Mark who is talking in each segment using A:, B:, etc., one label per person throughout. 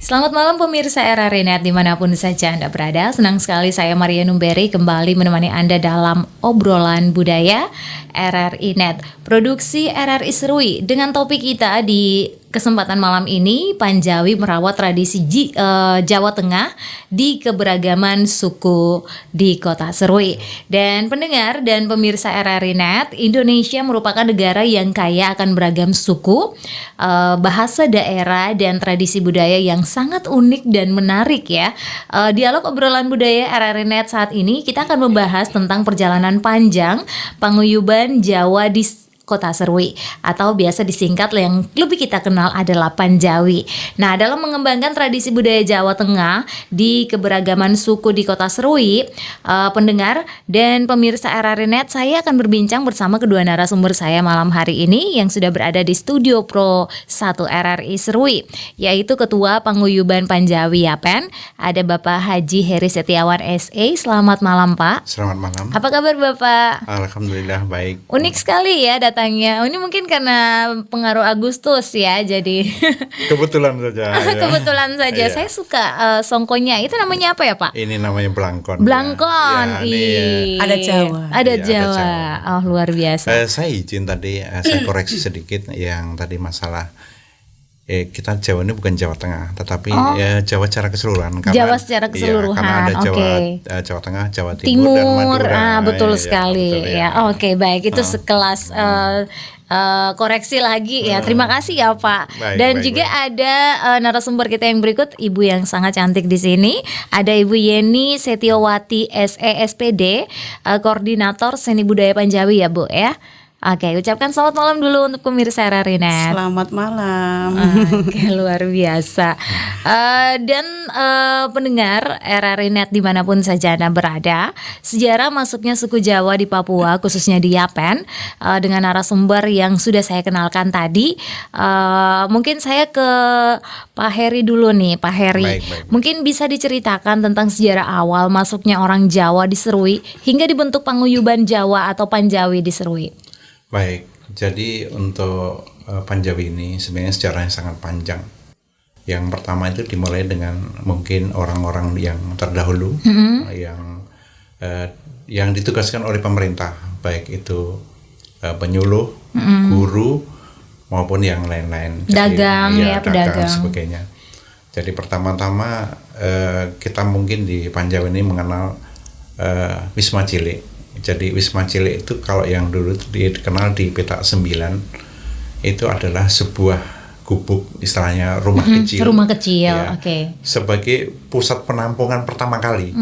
A: Selamat malam pemirsa RRI Net dimanapun saja Anda berada. Senang sekali saya Maria Numberi kembali menemani Anda dalam obrolan budaya RRI Net. Produksi RRI Serui dengan topik kita di kesempatan malam ini, Panjawi merawat tradisi Jawa Tengah di keberagaman suku di Kota Serui. Dan pendengar dan pemirsa RRI Net, Indonesia merupakan negara yang kaya akan beragam suku, bahasa daerah dan tradisi budaya yang sangat unik dan menarik ya. Dialog obrolan budaya RRI Net saat ini kita akan membahas tentang perjalanan panjang paguyuban Jawa di Kota Serui atau biasa disingkat yang lebih kita kenal adalah Panjawi. Nah, dalam mengembangkan tradisi budaya Jawa Tengah di keberagaman suku di Kota Serui, pendengar dan pemirsa RRI Net, saya akan berbincang bersama kedua narasumber saya malam hari ini yang sudah berada di Studio Pro 1 RRI Serui, yaitu Ketua Paguyuban Panjawi Yapen, ada Bapak Haji Heri Setiawan SE. Selamat malam Pak.
B: Selamat malam.
A: Apa kabar Bapak?
B: Alhamdulillah baik.
A: Unik sekali ya datangnya. Ini mungkin karena pengaruh Agustus ya, jadi
B: kebetulan saja.
A: Kebetulan saja.
B: Iya.
A: Saya suka songkonya. Itu namanya apa ya Pak?
B: Ini namanya belangkon.
A: Belangkon.
B: Ya,
A: Ada
C: Jawa.
A: Ada
B: Iya, ada
A: Jawa.
B: Jawa.
A: Oh, luar biasa.
B: Saya izin tadi saya koreksi sedikit yang tadi masalah kita Jawa ini bukan Jawa Tengah, tetapi Jawa secara keseluruhan.
A: Jawa secara keseluruhan.
B: Iya, karena ada Jawa,
A: Oke.
B: Jawa Tengah, Jawa Timur, dan Madura.
A: Betul
B: Iya,
A: sekali
B: betul,
A: ya. Oke, baik. Itu sekelas koreksi lagi ya. Terima kasih ya Pak.
B: Baik,
A: Dan
B: baik,
A: juga
B: baik.
A: ada narasumber kita yang berikut, Ibu yang sangat cantik di sini. Ada Ibu Yeni Setiawati SE SPD, Koordinator Seni Budaya Panjawi ya Bu ya. Oke, ucapkan selamat malam dulu untuk pemirsa RRI Net.
C: Selamat malam.
A: Oke, luar biasa. Dan pendengar RRI Net dimanapun saja Anda berada, sejarah masuknya suku Jawa di Papua khususnya di Yapen, dengan narasumber yang sudah saya kenalkan tadi. Mungkin saya ke Pak Heri dulu nih, Pak Heri.
B: Baik.
A: Mungkin bisa diceritakan tentang sejarah awal masuknya orang Jawa di Serui hingga dibentuk paguyuban Jawa atau Panjawi di Serui.
B: Baik, jadi untuk Panjawi ini sebenarnya sejarahnya sangat panjang. Yang pertama itu dimulai dengan mungkin orang-orang yang terdahulu, yang ditugaskan oleh pemerintah, baik itu penyuluh, guru maupun yang lain-lain.
A: Dagang,
B: pedagang
A: pedagang.
B: sebagainya. Jadi pertama-tama kita mungkin di Panjawi ini mengenal Wisma Cilik. Jadi Wisma Cilik itu kalau yang dulu dikenal di petak 9 itu adalah sebuah gubuk, istilahnya rumah kecil.
A: Rumah kecil,
B: Ya,
A: oke.
B: sebagai pusat penampungan pertama kali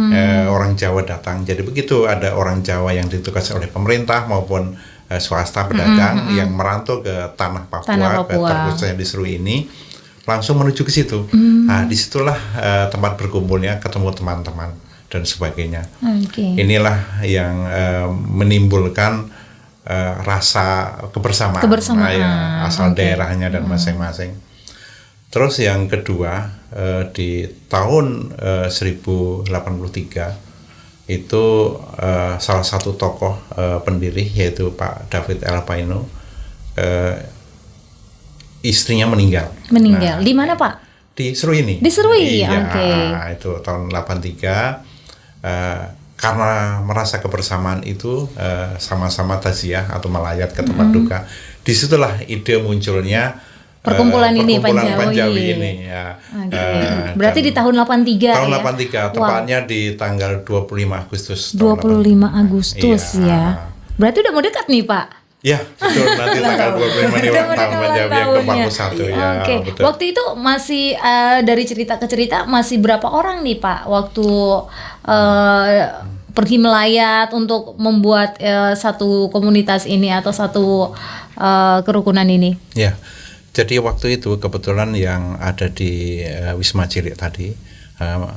B: orang Jawa datang. Jadi begitu ada orang Jawa yang ditugas oleh pemerintah maupun swasta pedagang yang merantau ke tanah Papua. Ke terkhususnya di Serui ini, langsung menuju ke situ. Nah, disitulah tempat berkumpulnya, ketemu teman-teman dan sebagainya. Inilah yang menimbulkan rasa kebersamaan. Ya, asal daerahnya dan masing-masing. Terus yang kedua, di tahun 1083 itu salah satu tokoh pendiri yaitu Pak David L. Paino, istrinya meninggal.
A: Nah, di mana Pak?
B: Di Serui ini.
A: Di Serui,
B: iya,
A: oke.
B: Itu tahun 83. Karena merasa kebersamaan itu, sama-sama taziah atau melayat ke tempat duka. Disitulah ide munculnya
A: perkumpulan
B: Panjawi ini ya.
A: Berarti di tahun 83
B: tahun
A: ya?
B: 83, tepatnya di tanggal 25 Agustus.
A: 25 Agustus
B: Iya.
A: ya. Berarti udah mau dekat nih Pak.
B: Ya, betul. Nanti tanggal 25 ini ulang tahun Panjawi yang ke-41 ya.
A: Oke.
B: Betul.
A: Waktu itu masih dari cerita ke cerita masih berapa orang nih Pak waktu pergi melayat untuk membuat satu komunitas ini atau satu kerukunan ini?
B: Ya. Jadi waktu itu kebetulan yang ada di Wisma Cilik tadi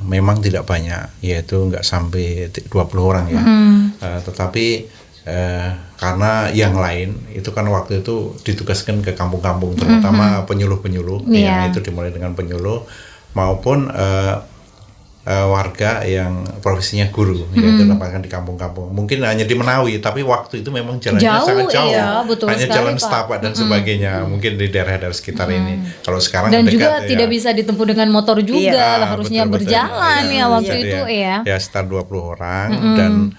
B: memang tidak banyak, yaitu nggak sampai 20 orang ya. Tetapi karena yang lain itu kan waktu itu ditugaskan ke kampung-kampung, terutama penyuluh-penyuluh, yang itu dimulai dengan penyuluh maupun warga warga yang profesinya guru, yaitu tempatkan di kampung-kampung. Mungkin hanya di Menawi, tapi waktu itu memang jalannya sangat jauh,
A: iya, betul
B: hanya
A: sekali,
B: jalan
A: Pak.
B: setapak dan sebagainya. Mungkin di daerah-daerah sekitar ini. Kalau sekarang
A: Dan
B: dekat,
A: juga
B: ya.
A: tidak bisa ditempuh dengan motor juga,
B: Ah,
A: harusnya
B: betul-betul.
A: berjalan
B: Iya,
A: ya waktu
B: jadi
A: itu ya.
B: Ya sekitar 20 orang dan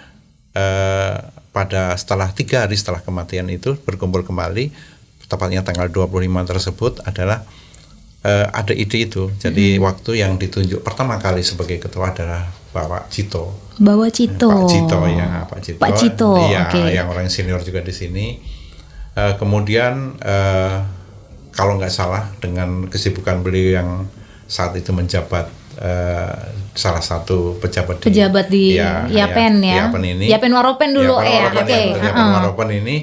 B: pada setelah 3 hari setelah kematian itu berkumpul kembali, tepatnya tanggal 25 tersebut adalah ada ide itu. Jadi waktu yang ditunjuk pertama kali sebagai ketua adalah Bapak Cito.
A: Bawa Cito.
B: Pak Cito ya, Pak Cito.
A: Pak Cito,
B: Iya,
A: oke.
B: yang orang senior juga di sini. Kemudian kalau nggak salah dengan kesibukan beliau yang saat itu menjabat salah satu pejabat
A: di Yapen ya.
B: Yapen ini.
A: Yapen Waropen dulu
B: Yapen
A: ya.
B: Waropen,
A: Oke.
B: Yapen Waropen ini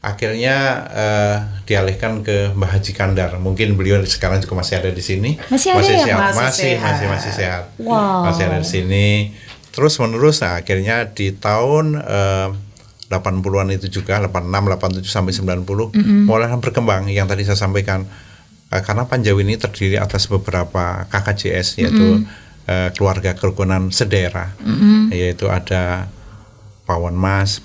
B: akhirnya dialihkan ke Mbah Haji Kandar. Mungkin beliau sekarang juga masih ada di sini.
A: Masih ada ya,
B: sehat,
C: Pak?
B: masih sehat.
A: Wow.
B: Masih ada di sini. Terus menerus akhirnya di tahun 80-an itu juga 86, 87 sampai 90 mulai berkembang yang tadi saya sampaikan. Karena Panjawi ini terdiri atas beberapa KKJS, yaitu keluarga kerukunan sedaerah, yaitu ada Pawon Mas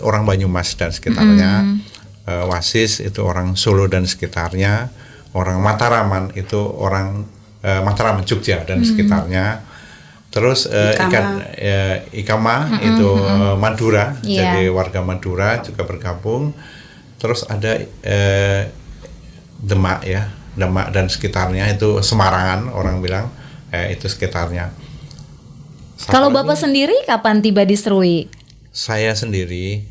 B: orang Banyumas dan sekitarnya, Wasis itu orang Solo dan sekitarnya, orang Mataraman itu orang Mataraman Jogja dan sekitarnya, terus Ikama itu Madura, jadi warga Madura juga bergabung, terus ada Demak dan sekitarnya itu Semarangan orang bilang itu sekitarnya.
A: Kalau Bapak sendiri kapan tiba di Serui?
B: Saya sendiri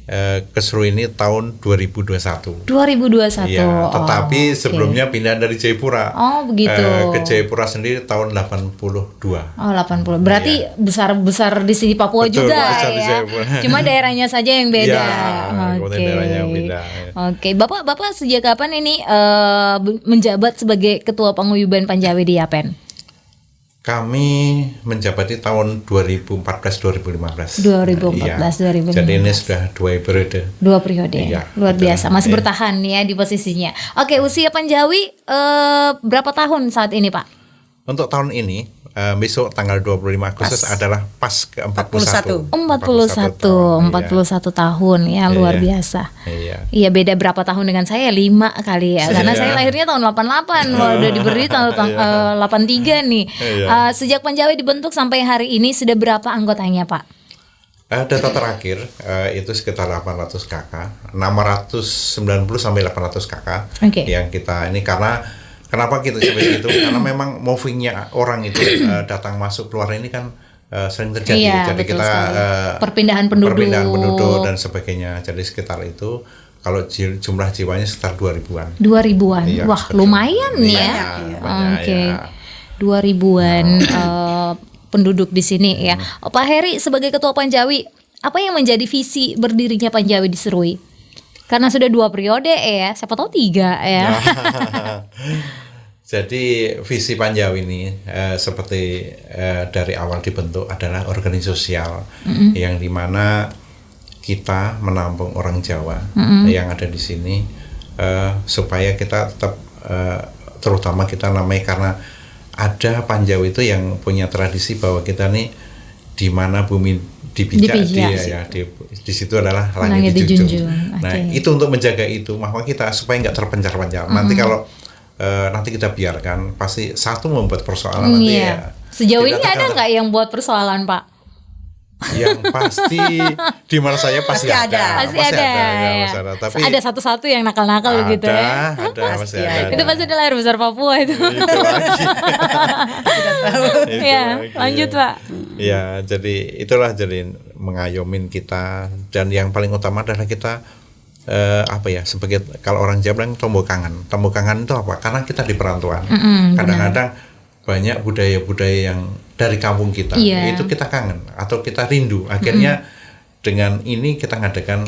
B: ke Serui ini tahun 2021.
A: 2021.
B: Ya, tetapi sebelumnya
A: oke.
B: pindah dari Jayapura.
A: Oh, begitu.
B: Ke Jayapura sendiri tahun 82.
A: Oh, 80. Berarti besar di sini Papua
B: Betul,
A: juga
B: besar di
A: ya.
B: Jayapura.
A: Cuma daerahnya saja yang beda.
B: Ya, kemudian daerahnya yang beda.
A: Oke, Bapak sejak kapan ini menjabat sebagai Ketua Paguyuban Panjawi di Yapen?
B: Kami menjabati tahun 2014-2015.
A: 2014-2015.
B: Jadi ini sudah 2 periode.
A: 2 periode.
B: Iya,
A: Luar
B: betul.
A: biasa. Masih
B: Iya.
A: bertahan ya di posisinya. Oke, usia Panjawi berapa tahun saat ini, Pak?
B: Untuk tahun ini besok tanggal 25 Agustus adalah pas ke 41.
A: 41 tahun ya, luar biasa.
B: Iya.
A: Iya, beda berapa tahun dengan saya? 5 kali ya. Karena
B: Iya.
A: saya lahirnya tahun 88, udah diberi tahun 83 nih.
B: Iya.
A: Sejak Panjawi dibentuk sampai hari ini sudah berapa anggotanya, Pak?
B: Data terakhir itu sekitar 800 kakak, 690 sampai 800 kakak
A: Oke.
B: yang kita ini kenapa kita seperti itu? Karena memang movingnya orang itu datang masuk keluar ini kan sering terjadi.
A: Iya,
B: Jadi
A: betul
B: kita
A: sekali. Perpindahan penduduk
B: dan sebagainya. Jadi sekitar itu kalau jumlah jiwanya sekitar 2000-an.
A: 2000-an.
B: Iya,
A: Wah,
B: betul.
A: lumayan ya.
B: Banyak,
A: Oke.
B: ya.
A: 2000-an penduduk di sini ya. Pak Heri sebagai Ketua Panjawi, apa yang menjadi visi berdirinya Panjawi di Serui? Karena sudah 2 periode ya, siapa tahu 3 ya.
B: Jadi visi Panjawi ini seperti dari awal dibentuk adalah organisasi sosial yang dimana kita menampung orang Jawa yang ada di sini supaya kita tetap terutama kita namanya karena ada Panjawi itu yang punya tradisi bahwa kita nih di mana bumi dipijak di situ adalah langit dijunjung. Nah, itu untuk menjaga itu, maka kita supaya nggak terpencar-pencar. Nanti kalau nanti kita biarkan, pasti satu membuat persoalan nanti ya.
A: Sejauh ini ada nggak yang buat persoalan, Pak?
B: Yang pasti di mana saya pasti ada.
A: Pasti ada.
B: Tapi
A: ada satu-satu yang nakal-nakal gitu ya.
B: Ada, pasti ada.
A: Itu pasti adalah lahir besar Papua itu.
B: Itu lagi.
A: Ya, lanjut Pak.
B: Ya, jadi itulah jadi mengayomin kita, dan yang paling utama adalah kita sebagai kalau orang Jawa bilang tombok kangen. Tombok kangen itu apa? Karena kita di perantauan. Kadang-kadang banyak budaya-budaya yang dari kampung kita itu kita kangen atau kita rindu. Akhirnya dengan ini kita ngadakan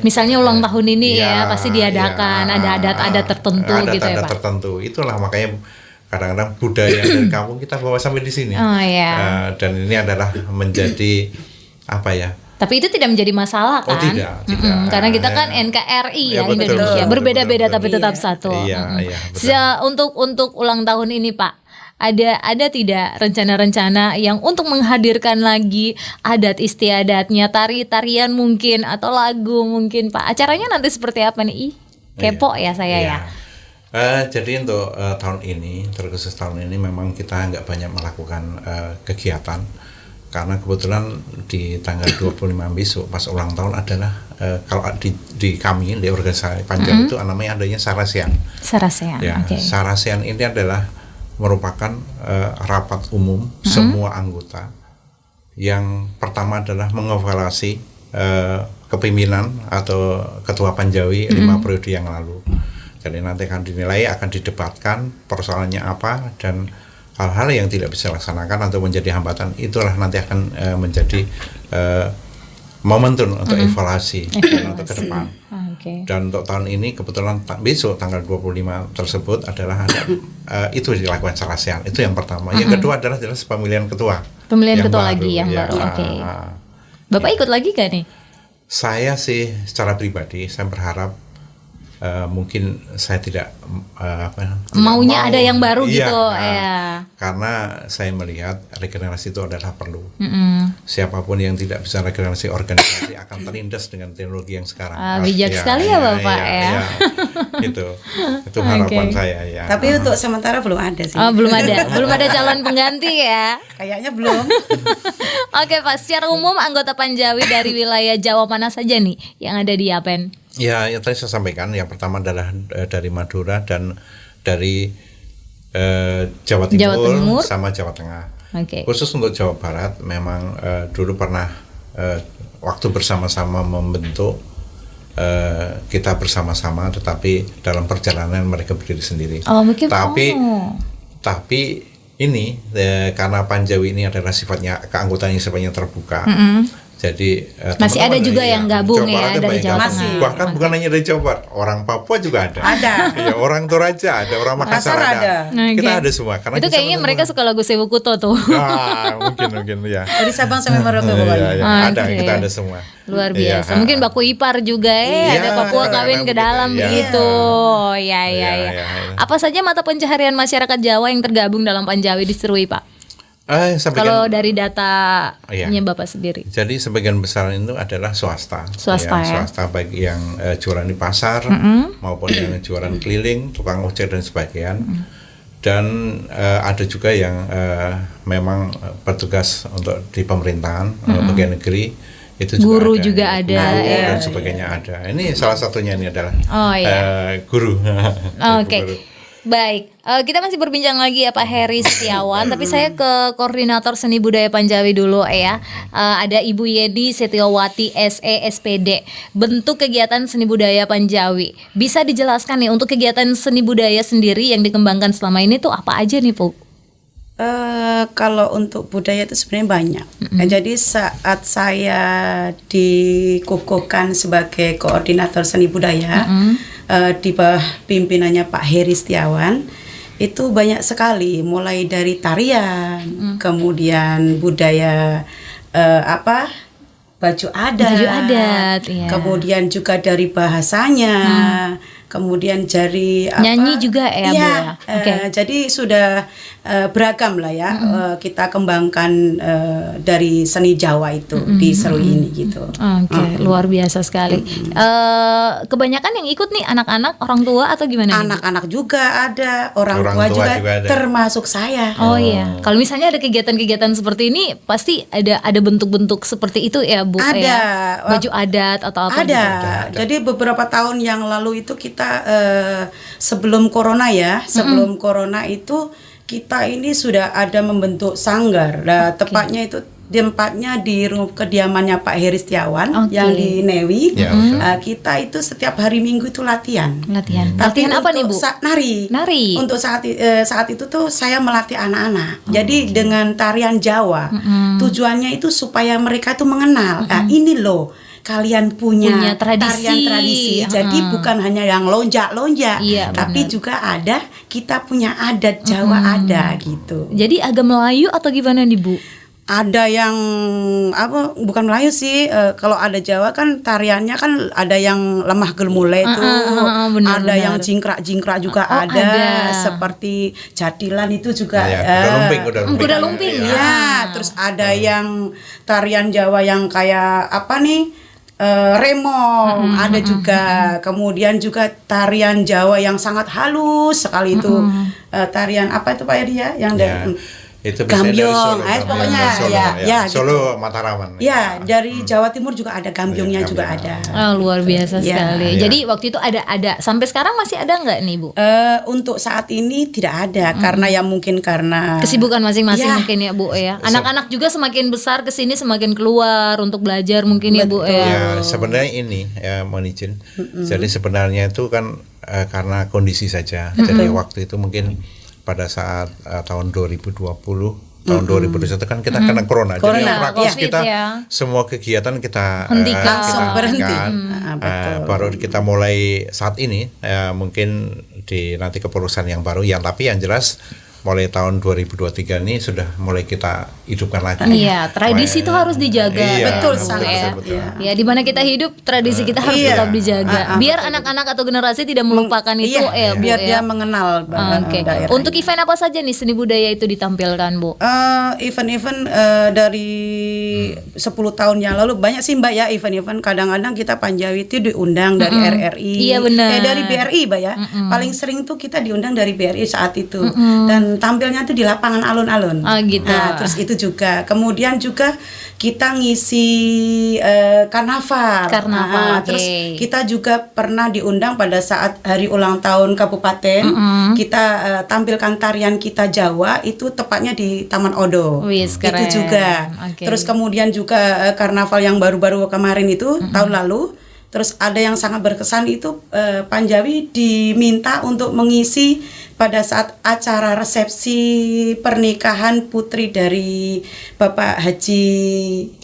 A: misalnya ulang tahun ini pasti diadakan, ada adat-adat tertentu gitu ya, Pak.
B: Tertentu. Itulah makanya kadang-kadang budaya dari kampung kita bawa sampai di sini. Dan ini adalah menjadi
A: tapi itu tidak menjadi masalah kan?
B: Oh, tidak.
A: Karena kita kan NKRI ya,
B: betul,
A: Indonesia.
B: betul,
A: Berbeda-beda
B: betul,
A: tapi tetap satu.
B: Iya, betul.
A: Untuk ulang tahun ini, Pak, Ada tidak rencana-rencana yang untuk menghadirkan lagi adat istiadatnya, tari-tarian mungkin atau lagu mungkin Pak? Acaranya nanti seperti apa nih? Kepo ya saya ya.
B: Jadi untuk tahun ini, terkhusus tahun ini memang kita nggak banyak melakukan kegiatan karena kebetulan di tanggal 25 besok pas ulang tahun adalah kalau di kami di organisasi Panjawi itu namanya adanya Sarasean.
A: Sarasean.
B: Ya, Sarasean ini adalah merupakan rapat umum semua anggota yang pertama adalah mengevaluasi kepemimpinan atau ketua Panjawi 5 periode yang lalu. Jadi nanti akan dinilai, akan didebatkan persoalannya apa dan hal-hal yang tidak bisa dilaksanakan atau menjadi hambatan itulah nanti akan menjadi momentum untuk evaluasi untuk ke depan. Dan untuk tahun ini kebetulan besok tanggal 25 tersebut adalah ada itu dilakukan Sarasean. Itu yang pertama. Yang kedua adalah jelas pemilihan ketua.
A: Pemilihan ketua baru, lagi yang baru. Bapak ikut lagi gak nih?
B: Saya sih secara pribadi saya berharap mungkin saya tidak
A: maunya ada yang baru
B: iya,
A: gitu ya.
B: Karena saya melihat regenerasi itu adalah perlu. Siapapun yang tidak bisa regenerasi organisasi akan terlindas dengan teknologi yang sekarang.
A: Bijak sekali ya Bapak ya.
B: Itu harapan saya ya.
C: Tapi untuk sementara belum ada sih.
A: Belum ada calon pengganti ya.
C: Kayaknya belum.
A: Oke Pak, secara umum anggota Panjawi dari wilayah Jawa mana saja nih yang ada di Yapen?
B: Ya, yang tadi saya sampaikan yang pertama adalah dari Madura dan dari Jawa Timur sama Jawa Tengah. Khusus untuk Jawa Barat memang dulu pernah waktu bersama-sama membentuk kita bersama-sama, tetapi dalam perjalanan mereka berdiri sendiri. Tapi ini karena Panjawi ini adalah sifatnya keanggotaan yang sifatnya terbuka. Jadi
A: masih ada juga yang gabung ya dari Jawa Tengah.
B: Bahkan bukan hanya dari Jawa Barat, orang Papua juga ada. Ya, orang Toraja ada, orang Makassar ada. Kita ada semua. Karena
A: itu kayaknya mereka suka lagu Sewu Kuto tuh.
B: Mungkin ya.
C: Dari Sabang sampai Merauke pokoknya.
B: Ada, kita ada semua.
A: Luar biasa. Mungkin baku ipar juga ada Papua kawin ke dalam begitu. Ya. Apa saja mata pencaharian masyarakat Jawa yang tergabung dalam Panjawi di Serui, Pak? Kalau dari datanya Bapak sendiri.
B: Jadi sebagian besar itu adalah swasta. Swasta baik yang jualan di pasar maupun yang jualan keliling, tukang ojek dan sebagainya. Dan ada juga yang memang petugas untuk di pemerintahan, pegawai negeri itu juga
A: guru
B: ada,
A: juga ada
B: dan sebagainya ada. Ini salah satunya ini adalah guru.
A: Oke. Baik, kita masih berbincang lagi ya Pak Heri Setiawan, tapi saya ke Koordinator Seni Budaya Panjawi dulu ya. Ada Ibu Yeni Setiawati SE SPD. Bentuk kegiatan seni budaya Panjawi. Bisa dijelaskan nih untuk kegiatan seni budaya sendiri yang dikembangkan selama ini tuh apa aja nih Bu?
C: Kalau untuk budaya itu sebenarnya banyak. Jadi saat saya dikukuhkan sebagai koordinator seni budaya di bawah pimpinannya Pak Heri Setiawan, itu banyak sekali, mulai dari tarian, kemudian budaya baju adat, kemudian juga dari bahasanya, kemudian dari
A: nyanyi juga Bu ya.
C: Jadi sudah beragam lah ya. Kita kembangkan dari seni Jawa itu di Serui ini gitu.
A: Luar biasa sekali. Kebanyakan yang ikut nih anak-anak, orang tua atau gimana?
C: Anak-anak juga ada, orang tua juga ada. Termasuk saya.
A: Kalau misalnya ada kegiatan-kegiatan seperti ini pasti ada bentuk-bentuk seperti itu ya Bu.
C: Ada
A: baju adat atau apa?
C: Ada. Jadi beberapa tahun yang lalu itu kita sebelum corona sebelum corona itu kita ini sudah ada membentuk sanggar. Nah, tepatnya itu tempatnya di kediamannya Pak Heri Setiawan yang di Newi. Kita itu setiap hari Minggu itu latihan.
A: Latihan apa nih Bu?
C: Nari. Untuk saat itu tuh saya melatih anak-anak. Jadi dengan tarian Jawa, tujuannya itu supaya mereka itu mengenal. Ini loh, kalian punya tarian tradisi. Jadi bukan hanya yang lonjak-lonjak, tapi juga kita punya adat Jawa ada gitu.
A: Jadi agak Melayu atau gimana nih Bu?
C: ada yang apa bukan Melayu sih, kalau ada Jawa kan tariannya kan ada yang lemah gelmule itu,
A: benar,
C: ada
A: benar.
C: yang jingkrak-jingkrak juga ada, seperti jadilan itu juga.
B: Kuda lumping.
C: Iya, terus ada yang tarian Jawa yang kayak apa nih? Remong ada juga, kemudian juga tarian Jawa yang sangat halus sekali itu, tarian apa itu Pak Edi ya, yang
B: itu
C: gambyong, pokoknya
B: Solo Mataraman.
C: Ya, dari Jawa Timur juga ada gambyongnya juga ada.
A: Luar biasa sekali.
B: Ya.
A: Jadi waktu itu ada sampai sekarang masih ada nggak nih Bu?
C: Untuk saat ini tidak ada karena ya mungkin karena
A: Kesibukan masing-masing
C: Ya.
A: mungkin ya Bu ya. Anak-anak juga semakin besar kesini semakin keluar untuk belajar mungkin ya Bu ya.
B: Ya, sebenarnya ini ya mohon izin. Jadi sebenarnya itu kan karena kondisi saja. Jadi waktu itu mungkin pada saat tahun 2020, tahun 2021 kan kita kena corona. Jadi praktis
A: COVID
B: kita
A: ya.
B: semua kegiatan kita
A: Hentikan.
C: Langsung berhenti.
B: hentikan. Baru kita mulai saat ini mungkin di nanti kepengurusan yang baru yang tapi yang jelas mulai tahun 2023 ini sudah mulai kita hidupkan lagi.
A: Iya, tradisi itu harus dijaga.
B: Iya,
C: Betul,
B: betul,
C: sangat.
B: betul.
A: Ya, di mana kita hidup, tradisi kita harus
C: Iya.
A: tetap dijaga. Biar anak-anak atau generasi tidak melupakan itu Bu
C: biar
A: ya.
C: dia mengenal
A: Oke.
C: daerah.
A: Untuk event apa saja nih seni budaya itu ditampilkan Bu?
C: Event-event dari 10 tahun yang lalu banyak sih Mbak ya, event-event kadang-kadang kita Panjawi itu diundang dari RRI.
A: Iya, benar.
C: Dari BRI Mbak ya. Paling sering tuh kita diundang dari BRI saat itu. Dan tampilnya tuh di lapangan alun-alun.
A: Gitu.
C: Nah, terus itu juga. Kemudian juga kita ngisi karnaval.
A: Karnaval,
C: Terus
A: oke.
C: kita juga pernah diundang pada saat hari ulang tahun kabupaten. Kita tampilkan tarian kita Jawa itu tepatnya di Taman Odo.
A: Wis, keren.
C: Itu juga.
A: Oke.
C: Terus kemudian juga karnaval yang baru-baru kemarin itu tahun lalu. Terus ada yang sangat berkesan itu Panjawi diminta untuk mengisi pada saat acara resepsi pernikahan putri dari Bapak Haji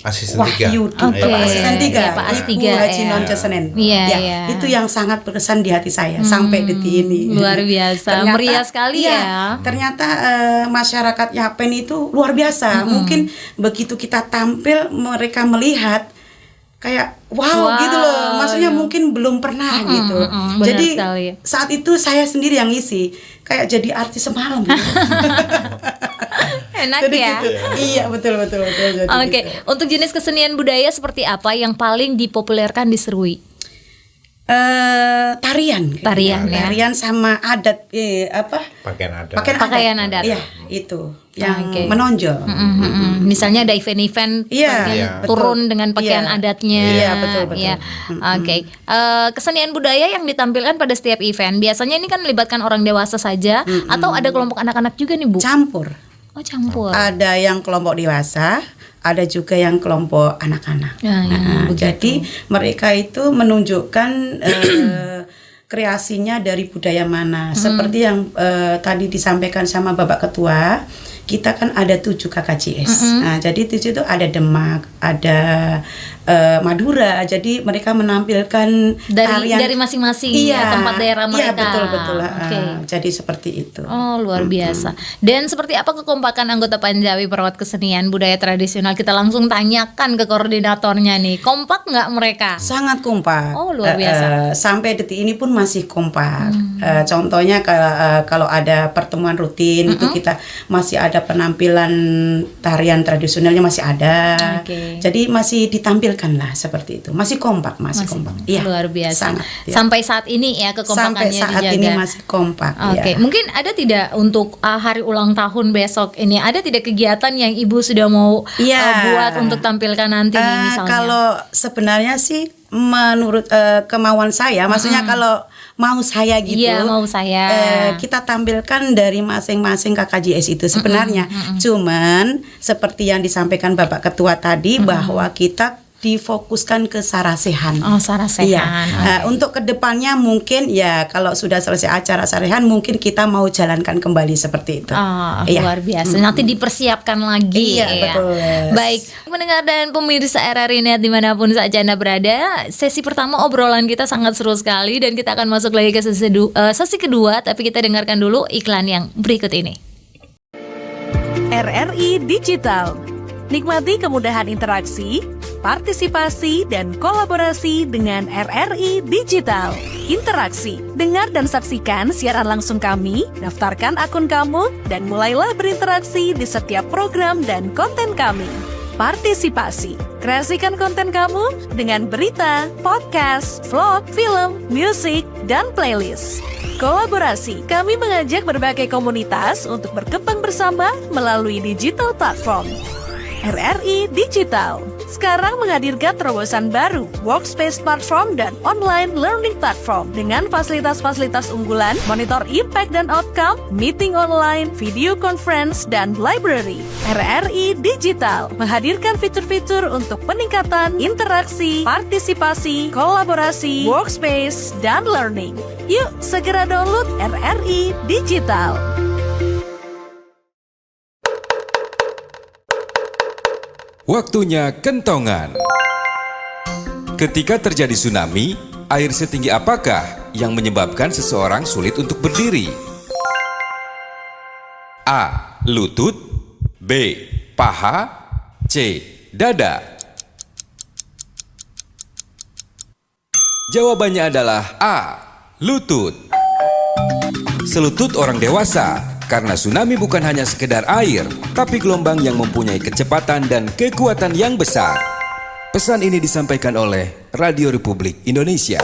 B: Asisten
C: Wahyudi,
A: Oke.
C: Bapak Asisten 3,
A: Ya, Pak As
C: Ibu
A: 3,
C: Haji
A: ya.
C: Non Cesenen.
A: Iya,
C: Ya,
A: iya.
C: itu yang sangat berkesan di hati saya sampai detik ini.
A: Luar biasa, meriah sekali
C: iya,
A: ya.
C: Ternyata masyarakat Yapen itu luar biasa. Mungkin begitu kita tampil mereka melihat kayak wow gitu loh. Maksudnya mungkin belum pernah gitu.
A: benar
C: Jadi
A: sekali.
C: saat itu saya sendiri yang ngisi kayak jadi artis semalam gitu.
A: Enak
C: Jadi
A: ya.
C: gitu. Iya, betul. Jadi
A: Oke,
C: gitu.
A: untuk jenis kesenian budaya seperti apa yang paling dipopulerkan di Serui?
C: Tarian
A: Tarian, ya.
C: Tarian sama adat
B: Pakaian adat.
A: Pakaian adat.
C: Iya, itu yang
A: Oke.
C: menonjol.
A: Misalnya ada event-event
C: Iya,
A: bagian
B: iya.
A: turun dengan pakaian
C: Iya.
A: adatnya.
C: Iya, betul.
A: Iya. Oke. Kesenian budaya yang ditampilkan pada setiap event biasanya ini kan melibatkan orang dewasa saja atau ada kelompok anak-anak juga nih Bu?
C: Campur.
A: Oh, campur.
C: Ada yang kelompok dewasa, ada juga yang kelompok anak-anak. Jadi mereka itu menunjukkan kreasinya dari budaya mana. Seperti yang tadi disampaikan sama Bapak Ketua, kita kan ada 7 KKJS. Nah, jadi 7 itu ada Demak, ada Madura. Jadi mereka menampilkan tarian
A: dari masing-masing ya, tempat daerah mereka.
C: Iya, betul.
A: Oke.
C: Jadi seperti itu.
A: Oh, luar biasa. Dan seperti apa kekompakan anggota Panjawi Perawat Kesenian Budaya Tradisional? Kita langsung tanyakan ke koordinatornya nih. Kompak nggak mereka?
C: Sangat kompak.
A: Oh, luar biasa.
C: Sampai detik ini pun masih kompak. Contohnya kalau ada pertemuan rutin itu kita masih ada penampilan tarian tradisionalnya masih ada.
A: Oke.
C: Jadi masih ditampilkan lah seperti itu. Masih kompak, masih kompak. Iya.
A: Luar biasa.
C: Sangat, ya.
A: Sampai saat ini ya kekompakannya
C: Sampai saat
A: dijaga.
C: ini masih kompak.
A: Oke,
C: ya.
A: mungkin ada tidak untuk hari ulang tahun besok ini ada tidak kegiatan yang Ibu sudah mau
C: Iya.
A: buat untuk tampilkan nanti nih misalnya?
C: Kalau sebenarnya sih menurut kemauan saya, maksudnya kalau mau saya gitu,
A: Iya, mau saya.
C: kita tampilkan dari masing-masing KKJS itu sebenarnya. Cuman seperti yang disampaikan Bapak Ketua tadi bahwa kita difokuskan ke Sarasehan.
A: Oh, Sarasehan.
C: Iya.
A: Oke.
C: Untuk kedepannya mungkin ya kalau sudah selesai acara Sarasehan mungkin kita mau jalankan kembali seperti itu.
A: Oh,
C: Iya.
A: luar biasa. Nanti dipersiapkan lagi.
C: Iya, betul.
A: Baik, mendengar dan pemirsa RRI Net dimanapun saja Anda berada, sesi pertama obrolan kita sangat seru sekali dan kita akan masuk lagi ke sesi kedua, tapi kita dengarkan dulu iklan yang berikut ini.
D: RRI Digital, Nikmati kemudahan interaksi, partisipasi, dan kolaborasi dengan RRI Digital. Interaksi, dengar dan saksikan siaran langsung kami, daftarkan akun kamu, dan mulailah berinteraksi di setiap program dan konten kami. Partisipasi, kreasikan konten kamu dengan berita, podcast, vlog, film, musik, dan playlist. Kolaborasi, kami mengajak berbagai komunitas untuk berkembang bersama melalui digital platform. RRI Digital sekarang menghadirkan terobosan baru, workspace platform dan online learning platform dengan fasilitas-fasilitas unggulan, monitor impact dan outcome, meeting online, video conference, dan library. RRI Digital menghadirkan fitur-fitur untuk peningkatan interaksi, partisipasi, kolaborasi, workspace, dan learning. Yuk, segera download RRI Digital.
E: Waktunya kentongan. Ketika terjadi tsunami, air setinggi apakah yang menyebabkan seseorang sulit untuk berdiri? A. Lutut. B. Paha. C. Dada. Jawabannya adalah A. Lutut. Selutut orang dewasa. Karena tsunami bukan hanya sekedar air, tapi gelombang yang mempunyai kecepatan dan kekuatan yang besar. Pesan ini disampaikan oleh Radio Republik Indonesia.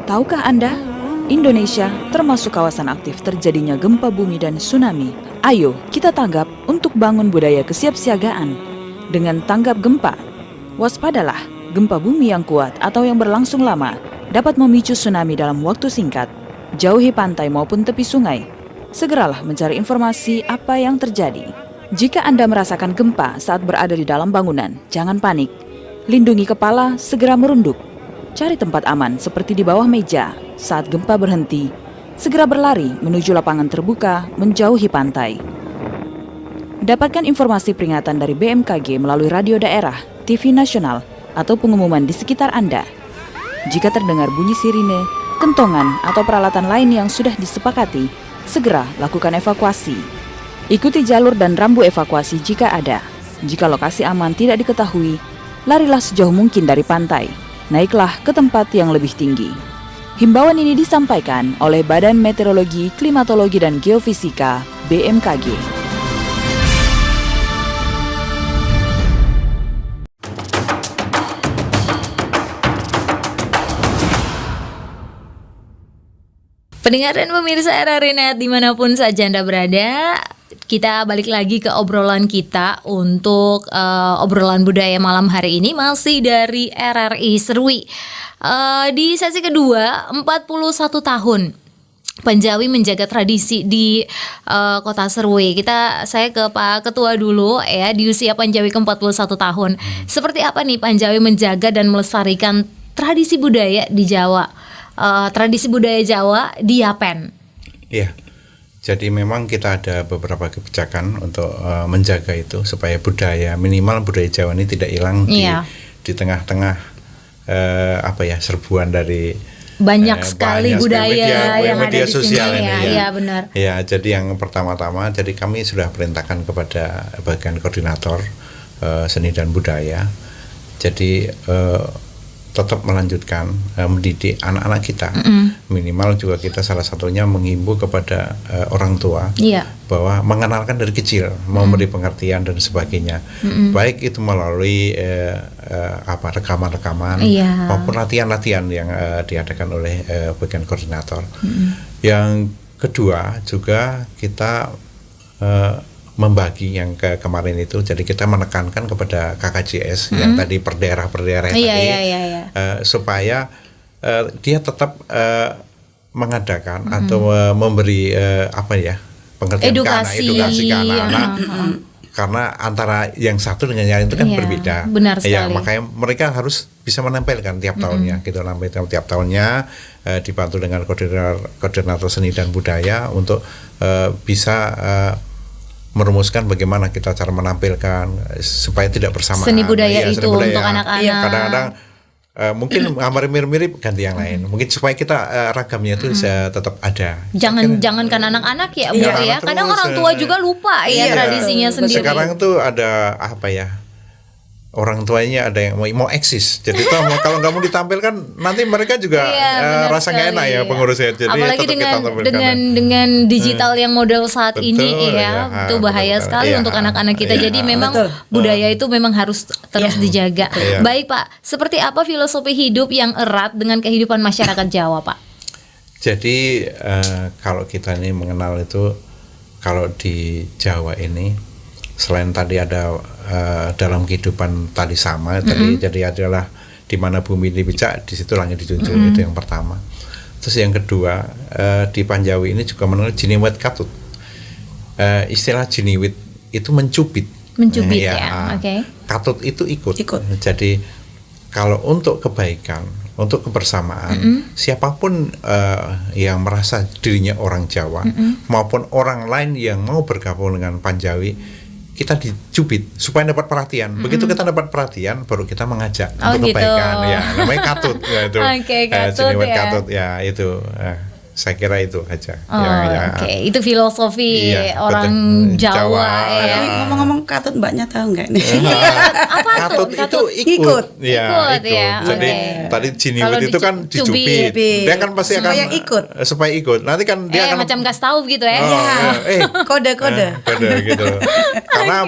F: Tahukah Anda, Indonesia termasuk kawasan aktif terjadinya gempa bumi dan tsunami. Ayo kita tanggap untuk bangun budaya kesiapsiagaan. Dengan tanggap gempa, waspadalah. Gempa bumi yang kuat atau yang berlangsung lama dapat memicu tsunami dalam waktu singkat. Jauhi pantai maupun tepi sungai. Segeralah mencari informasi apa yang terjadi. Jika Anda merasakan gempa saat berada di dalam bangunan, jangan panik. Lindungi kepala, segera merunduk. Cari tempat aman seperti di bawah meja. Saat gempa berhenti, segera berlari menuju lapangan terbuka, menjauhi pantai. Dapatkan informasi peringatan dari BMKG melalui radio daerah, TV nasional, atau pengumuman di sekitar Anda. Jika terdengar bunyi sirine, kentongan, atau peralatan lain yang sudah disepakati, segera lakukan evakuasi. Ikuti jalur dan rambu evakuasi jika ada. Jika lokasi aman tidak diketahui, larilah sejauh mungkin dari pantai. Naiklah ke tempat yang lebih tinggi. Himbauan ini disampaikan oleh Badan Meteorologi, Klimatologi, dan Geofisika BMKG.
A: Pendengar dan pemirsa RRI Net dimanapun saja Anda berada, kita balik lagi ke obrolan kita untuk obrolan budaya malam hari ini masih dari RRI Serui. Di sesi kedua, 41 tahun Panjawi menjaga tradisi di Kota Serui. Saya ke Pak Ketua dulu ya, di usia Panjawi ke-41 tahun. Seperti apa nih Panjawi menjaga dan melestarikan tradisi budaya di Jawa? Tradisi budaya Jawa di Yapen.
B: Iya. Jadi memang kita ada beberapa kebijakan untuk menjaga itu supaya minimal budaya Jawa ini tidak hilang di tengah-tengah serbuan dari
A: banyak sekali budaya yang
B: media
A: ada di
B: sosial
A: sini
B: ini.
A: Iya, benar.
B: Ya, jadi yang pertama-tama, jadi kami sudah perintahkan kepada bagian koordinator seni dan budaya. Jadi tetap melanjutkan mendidik anak-anak kita. Minimal juga kita salah satunya menghimbau kepada orang tua bahwa mengenalkan dari kecil, memberi pengertian dan sebagainya. Baik itu melalui rekaman-rekaman maupun latihan-latihan yang diadakan oleh bagian koordinator. Yang kedua juga kita membagi yang kemarin itu, jadi kita menekankan kepada KKJS yang tadi per daerah tadi supaya dia tetap mengadakan atau memberi pengertian edukasi ke anak-anak karena antara yang satu dengan yang lain itu kan berbeda.
A: Benar sekali.
B: Ya, makanya mereka harus bisa menempelkan tiap tahunnya gitu, tiap tahunnya dibantu dengan koordinator seni dan budaya untuk bisa merumuskan bagaimana kita cara menampilkan supaya tidak bersamaan.
A: Seni budaya itu untuk anak-anak.
B: Kadang-kadang mungkin hampir mirip-mirip ganti yang lain. Mungkin supaya kita ragamnya itu tetap ada.
A: Jangankan anak-anak ya, Bu ya. Kadang
B: terus,
A: orang tua juga lupa ya tradisinya sendiri.
B: Sekarang tuh ada apa ya? Orang tuanya ada yang mau eksis, jadi kalau nggak mau ditampilkan nanti mereka juga rasa nggak enak ya pengurusnya. Jadi
A: apalagi dengan digital yang model saat ini ya, itu bahaya sekali untuk anak-anak kita. Jadi memang budaya itu memang harus terus dijaga. Baik Pak, seperti apa filosofi hidup yang erat dengan kehidupan masyarakat Jawa Pak?
B: Jadi kalau kita ini mengenal itu, kalau di Jawa ini selain tadi ada dalam kehidupan tadi sama tadi, jadi adalah di mana bumi dipijak di situ langit dijunjung, itu yang pertama. Terus yang kedua, di Panjawi ini juga mengenal jiniwit katut. Istilah jiniwit itu mencubit
A: ya. Oke.
B: Katut itu ikut. Jadi kalau untuk kebaikan, untuk kebersamaan, siapapun yang merasa dirinya orang Jawa maupun orang lain yang mau bergabung dengan Panjawi, kita dicubit supaya dapat perhatian. Begitu kita dapat perhatian, baru kita mengajak untuk kebaikan. Ya, namanya katut. Ya, itu. Katut ya itu. Saya kira itu aja.
A: Itu filosofi orang Jawa ya.
C: Ngomong-ngomong katut, Mbaknya tahu nggak nih?
A: Apa
B: katut itu ikut.
A: Ikut ya.
B: Jadi tadi jiniwit itu kan dicubit. Dia kan pasti supaya ikut. Nanti kan dia akan
A: macam kasih tahu gitu ya.
C: Kode-kode.
B: Kode gitu. Karena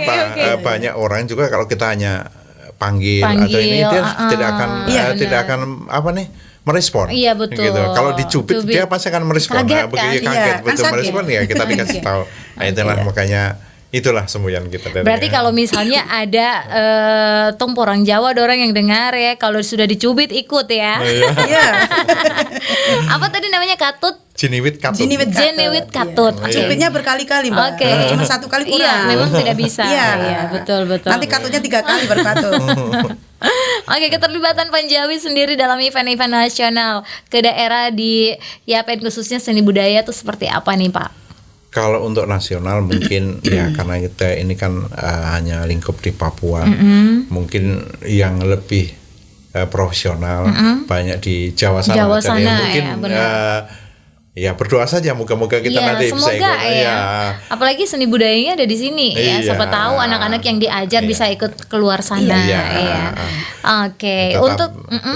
B: banyak orang juga kalau kita hanya panggil atau ini dia tidak akan apa nih, merespon.
A: Iya betul.
B: Gitu. Kalau dicubit dia pasti akan merespon. Kaget betul merespon ya kita dikasih tahu. Nah, itulah makanya itulah semboyan kita.
A: Berarti kalau misalnya ada orang Jawa, ada orang yang dengar ya, kalau sudah dicubit ikut ya.
C: Iya.
A: Apa tadi namanya katut?
B: Jiniwit katut.
A: Jiniwit katut.
C: Cubitnya berkali-kali, Mbak.
A: Oke.
C: Cuma satu kali kurang.
A: Iya, memang tidak bisa.
C: Iya,
A: betul.
C: Nanti katutnya 3 kali berkatut.
A: Oke, keterlibatan Panjawi sendiri dalam event-event nasional ke daerah di YAPN khususnya seni budaya itu seperti apa nih Pak?
B: Kalau untuk nasional mungkin ya karena kita ini kan hanya lingkup di Papua, mungkin yang lebih profesional banyak di Jawa sana. Jadi mungkin ya berdoa saja moga-moga kita nanti bisa ikut.
A: Apalagi seni budayanya ada di sini ya. Siapa tahu anak-anak yang diajar bisa ikut keluar sana. Oke.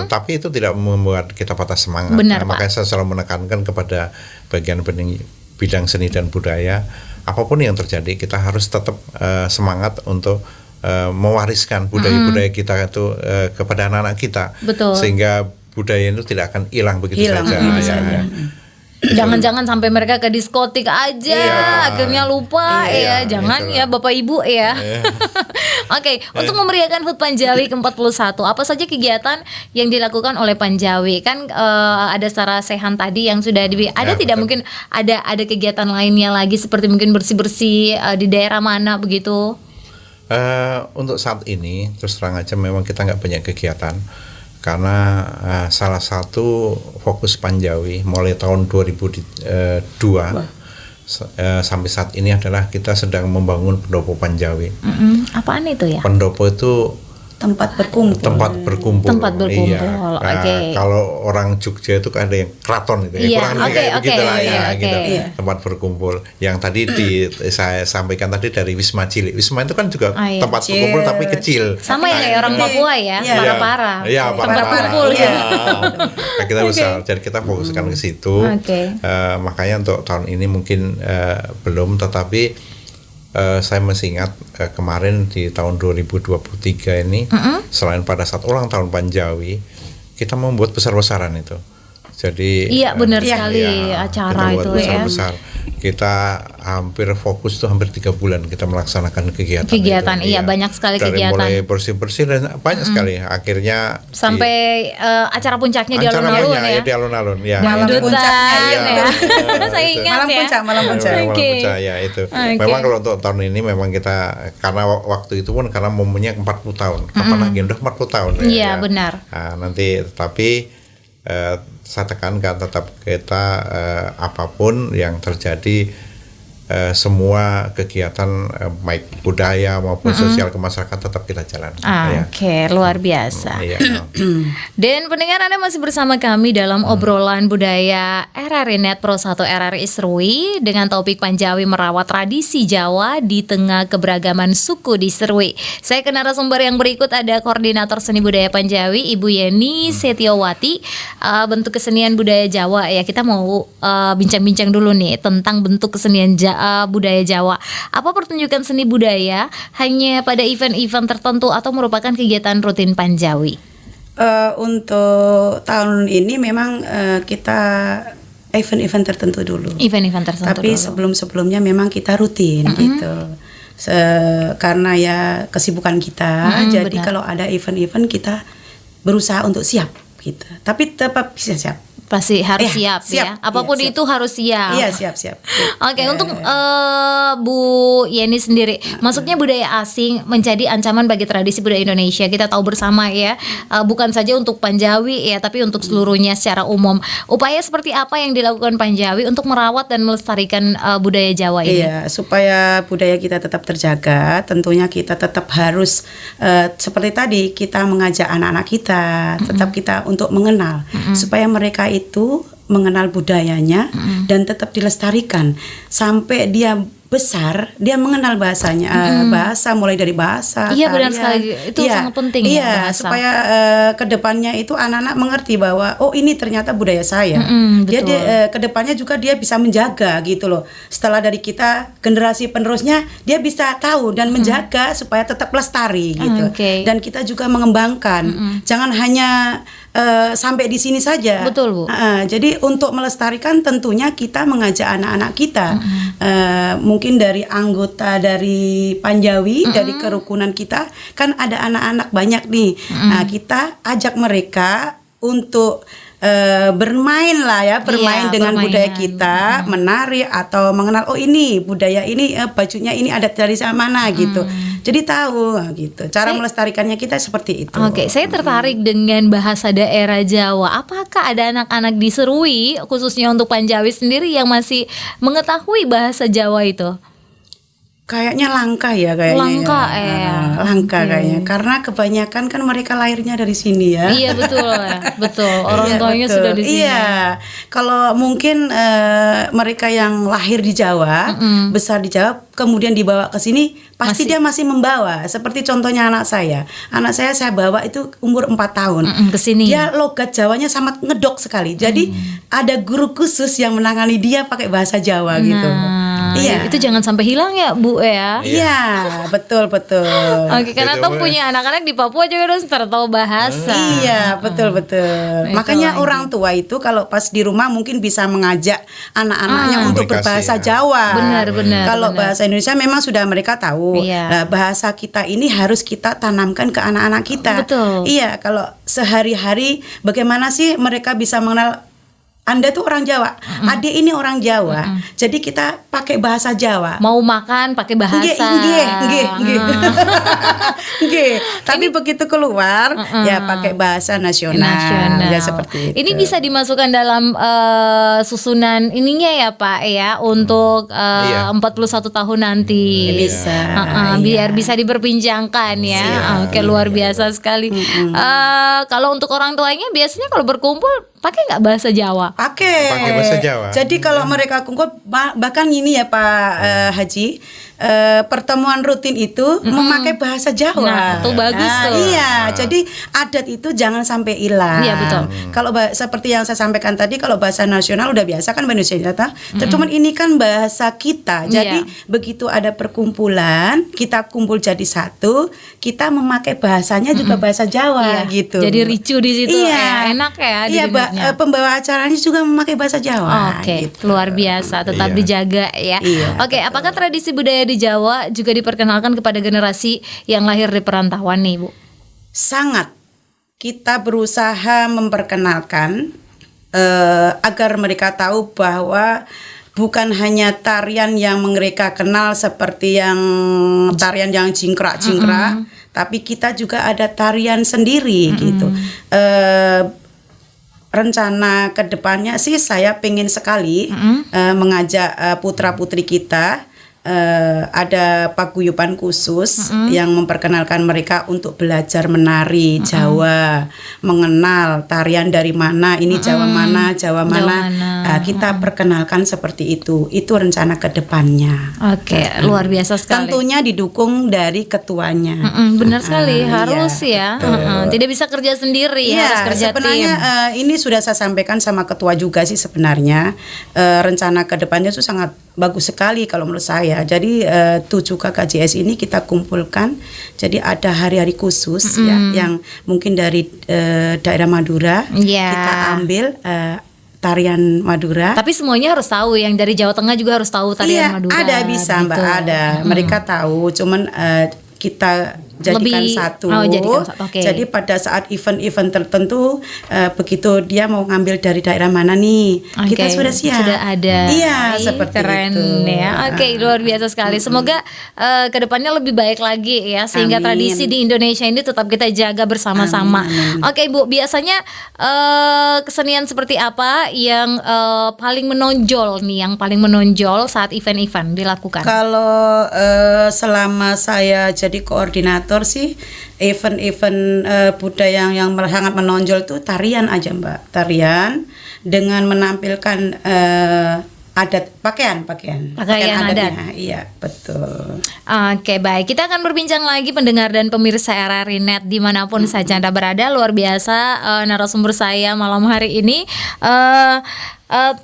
B: Tapi itu tidak membuat kita patah semangat.
A: Benar,
B: makanya saya selalu menekankan kepada bagian bidang seni dan budaya, apapun yang terjadi kita harus tetap semangat untuk mewariskan budaya-budaya kita itu kepada anak-anak kita.
A: Betul.
B: Sehingga budaya itu tidak akan hilang begitu saja.
A: Jangan-jangan sampai mereka ke diskotik aja, akhirnya lupa jangan ya Bapak Ibu ya. Oke, untuk memeriahkan HUT Panjawi ke-41, apa saja kegiatan yang dilakukan oleh Panjawi? Kan ada sarasehan tadi yang sudah ada tidak mungkin ada kegiatan lainnya lagi seperti mungkin bersih-bersih di daerah mana begitu?
B: Untuk saat ini terus terang aja memang kita nggak banyak kegiatan. Karena salah satu fokus Panjawi mulai tahun 2002 sampai saat ini adalah kita sedang membangun pendopo Panjawi.
A: Apaan itu ya?
B: Pendopo itu
C: tempat berkumpul.
A: Iya.
B: Kalau orang Jogja itu kan ada yang keraton gitu ya. Kurang lebih kayak begitu lah gitu. Tempat berkumpul. Yang tadi saya sampaikan tadi dari Wisma Cilik. Wisma itu kan juga tempat berkumpul tapi kecil.
A: Sama ya kayak orang Papua ya, para-para.
B: Iya,
A: tempat berkumpul ya.
B: Kita besar. Jadi kita fokuskan ke situ. Makanya untuk tahun ini mungkin belum, tetapi saya masih ingat kemarin di tahun 2023 ini, selain pada saat ulang tahun Panjawi, kita membuat besar-besaran itu. Jadi
A: benar sekali acara itu
B: besar. Kita hampir fokus tuh hampir 3 bulan kita melaksanakan kegiatan itu.
A: Banyak sekali
B: dari
A: kegiatan.
B: Mulai bersih-bersih dan banyak sekali. Akhirnya
A: sampai acara puncaknya di alun-alun ya.
B: Di alun-alun ya.
A: Dangdutan ya. Saya ingat
C: Malam puncak
B: ya itu. Memang kalau untuk tahun ini memang kita karena waktu itu pun karena momennya 40 tahun. Kapan lagi udah 40 tahun
A: ya. Benar.
B: Nanti tapi saya tekankan tetap kita apapun yang terjadi semua kegiatan baik budaya maupun sosial ke masyarakat tetap kita jalankan.
A: Oke, luar biasa.
B: Iya.
A: Dan pendengar, Anda masih bersama kami dalam obrolan budaya RRI Net Pro 1 RRI Serui dengan topik Panjawi merawat tradisi Jawa di tengah keberagaman suku di Serui. Saya ke narasumber yang berikut, ada Koordinator Seni Budaya Panjawi Ibu Yeni Setiawati. Bentuk kesenian budaya Jawa ya, kita mau bincang-bincang dulu nih tentang bentuk kesenian budaya Jawa. Apa pertunjukan seni budaya hanya pada event-event tertentu atau merupakan kegiatan rutin Panjawi?
C: Untuk tahun ini memang kita event-event tertentu dulu.
A: Event-event tertentu.
C: Tapi
A: dulu.
C: sebelum-sebelumnya memang kita rutin gitu. Karena ya kesibukan kita, jadi
A: benar.
C: kalau ada event-event kita berusaha untuk siap gitu. Tapi tetap bisa siap.
A: Pasti harus
C: Iya,
A: siap ya.
C: siap.
A: Apapun
C: Iya, siap.
A: itu harus siap.
C: Iya, siap.
A: Oke, untuk Bu Yeni sendiri, masuknya budaya asing menjadi ancaman bagi tradisi budaya Indonesia. Kita tahu bersama ya, bukan saja untuk Panjawi ya, tapi untuk seluruhnya secara umum. Upaya seperti apa yang dilakukan Panjawi untuk merawat dan melestarikan budaya Jawa ini?
C: Iya, supaya budaya kita tetap terjaga, tentunya kita tetap harus seperti tadi kita mengajak anak-anak kita, tetap kita untuk mengenal, supaya mereka itu mengenal budayanya dan tetap dilestarikan sampai dia besar, dia mengenal bahasanya, bahasa mulai dari bahasa.
A: Iya, benar
C: tarian.
A: sekali. Itu sangat penting ya,
C: Iya,
A: bahasa.
C: supaya kedepannya itu anak-anak mengerti bahwa oh ini ternyata budaya saya.
A: betul.
C: Jadi kedepannya juga dia bisa menjaga gitu loh. Setelah dari kita generasi penerusnya dia bisa tahu dan menjaga supaya tetap lestari gitu.
A: Oke.
C: Dan kita juga mengembangkan. Jangan hanya sampai di sini saja.
A: Betul, Bu.
C: Jadi untuk melestarikan tentunya kita mengajak anak-anak kita, mungkin dari anggota dari Panjawi, dari kerukunan kita kan ada anak-anak banyak nih. Nah, kita ajak mereka untuk bermain lah ya, bermain dengan
A: permainan.
C: budaya kita, menari atau mengenal oh ini budaya ini, bajunya ini adat dari mana gitu. Jadi tahu gitu. Cara melestarikannya kita seperti itu.
A: Oke, saya tertarik dengan bahasa daerah Jawa. Apakah ada anak-anak di Serui, khususnya untuk Panjawi sendiri, yang masih mengetahui bahasa Jawa itu?
C: Kayaknya langka ya kayaknya.
A: Langka,
C: Langka kayaknya. Karena kebanyakan kan mereka lahirnya dari sini ya.
A: Iya, betul ya, betul. Orang
C: Iya,
A: tuanya
C: betul.
A: sudah di sini.
C: Iya. Kalau mungkin mereka yang lahir di Jawa, besar di Jawa, kemudian dibawa ke sini, pasti dia masih membawa. Seperti contohnya anak saya. Anak saya bawa itu umur 4 tahun.
A: Ke sini.
C: Dia logat Jawanya sangat ngedok sekali. Jadi ada guru khusus yang menangani dia pakai bahasa Jawa gitu. Iya.
A: Itu jangan sampai hilang ya, Bu ya.
C: Iya, betul.
A: Oke, karena
B: Itu
A: toh
B: boleh.
A: punya anak-anak di Papua juga harus tahu bahasa.
C: Iya, betul.
A: Itu
C: Makanya
A: lagi.
C: orang tua itu kalau pas di rumah mungkin bisa mengajak anak-anaknya untuk
B: Komunikasi,
C: berbahasa
B: ya.
C: Jawa.
A: Benar.
C: Kalau
A: benar.
C: bahasa Indonesia memang sudah mereka tahu.
A: Iya.
C: Nah, bahasa kita ini harus kita tanamkan ke anak-anak kita.
A: Betul.
C: Iya, kalau sehari-hari bagaimana sih mereka bisa mengenal Anda tuh orang Jawa, adik ini orang Jawa. Jadi kita pakai bahasa Jawa.
A: Mau makan pakai bahasa.
C: Nggih. Tapi begitu keluar ya pakai bahasa nasional. Ya seperti itu.
A: Ini bisa dimasukkan dalam susunan ininya ya Pak ya, untuk 41 tahun nanti.
C: Bisa.
A: Biar bisa diperbincangkan ya. Oke, luar biasa sekali. Kalau untuk orang tuanya biasanya kalau berkumpul pakai nggak bahasa Jawa?
C: Pakai
B: bahasa Jawa.
C: Jadi kalau mereka kumpul bahkan ini ya Pak Haji, pertemuan rutin itu memakai bahasa Jawa.
A: Nah, itu bagus tuh.
C: Iya, jadi adat itu jangan sampai hilang.
A: Iya, betul.
C: Kalau seperti yang saya sampaikan tadi, kalau bahasa nasional udah biasa kan bahasa Indonesia. Cuman ini kan bahasa kita. Jadi begitu ada perkumpulan, kita kumpul jadi satu, kita memakai bahasanya juga bahasa Jawa gitu.
A: Jadi ricu di situ.
C: Iya.
A: Enak ya.
C: Iya,
A: didengarnya.
C: pembawa acaranya juga memakai bahasa Jawa.
A: Oke,
C: gitu.
A: luar biasa, tetap
B: Iya.
A: dijaga ya.
C: Iya,
A: Oke, apakah tradisi budaya di Jawa juga diperkenalkan kepada generasi yang lahir di perantauan nih, Bu?
C: Sangat. Kita berusaha memperkenalkan agar mereka tahu bahwa bukan hanya tarian yang mereka kenal seperti yang tarian yang jingkrak-jingkrak, tapi kita juga ada tarian sendiri gitu. rencana kedepannya sih saya pengen sekali mengajak putra-putri kita. Ada paguyuban khusus yang memperkenalkan mereka untuk belajar menari Jawa, mengenal tarian dari mana, ini Jawa mana. Kita perkenalkan seperti itu. Itu rencana kedepannya.
A: Oke, luar biasa sekali.
C: Tentunya didukung dari ketuanya.
A: Benar sekali, harus
C: iya,
A: ya. Tidak bisa kerja sendiri, harus kerja
C: sebenarnya
A: tim.
C: Ini sudah saya sampaikan sama ketua juga sih sebenarnya. Rencana kedepannya itu sangat bagus sekali kalau menurut saya. Jadi 7 KKJS ini kita kumpulkan. Jadi ada hari-hari khusus ya yang mungkin dari daerah Madura kita ambil tarian Madura.
A: Tapi semuanya harus tahu, yang dari Jawa Tengah juga harus tahu tarian Madura.
C: Ada bisa
A: gitu.
C: Mbak, ada. Mereka tahu, cuman kita jadikan satu.
A: Okay.
C: Jadi pada saat event-event tertentu begitu dia mau ngambil dari daerah mana nih, kita sudah siap.
A: Sudah ada.
C: Iya, seperti
A: keren
C: itu.
A: Ya. Oke, luar biasa sekali. Semoga kedepannya lebih baik lagi ya, sehingga
C: Amin.
A: tradisi di Indonesia ini tetap kita jaga bersama-sama. Oke, Bu, biasanya kesenian seperti apa yang paling menonjol nih, yang paling menonjol saat event-event dilakukan?
C: Kalau selama saya jadi koordinator sih event-event budaya yang sangat menonjol tuh tarian aja Mbak, tarian dengan menampilkan adat pakaian
A: adat.
C: Iya, betul.
A: Oke, baik. Kita akan berbincang lagi pendengar dan pemirsa RRI Net dimanapun saja Anda berada. Luar biasa narasumber saya malam hari ini.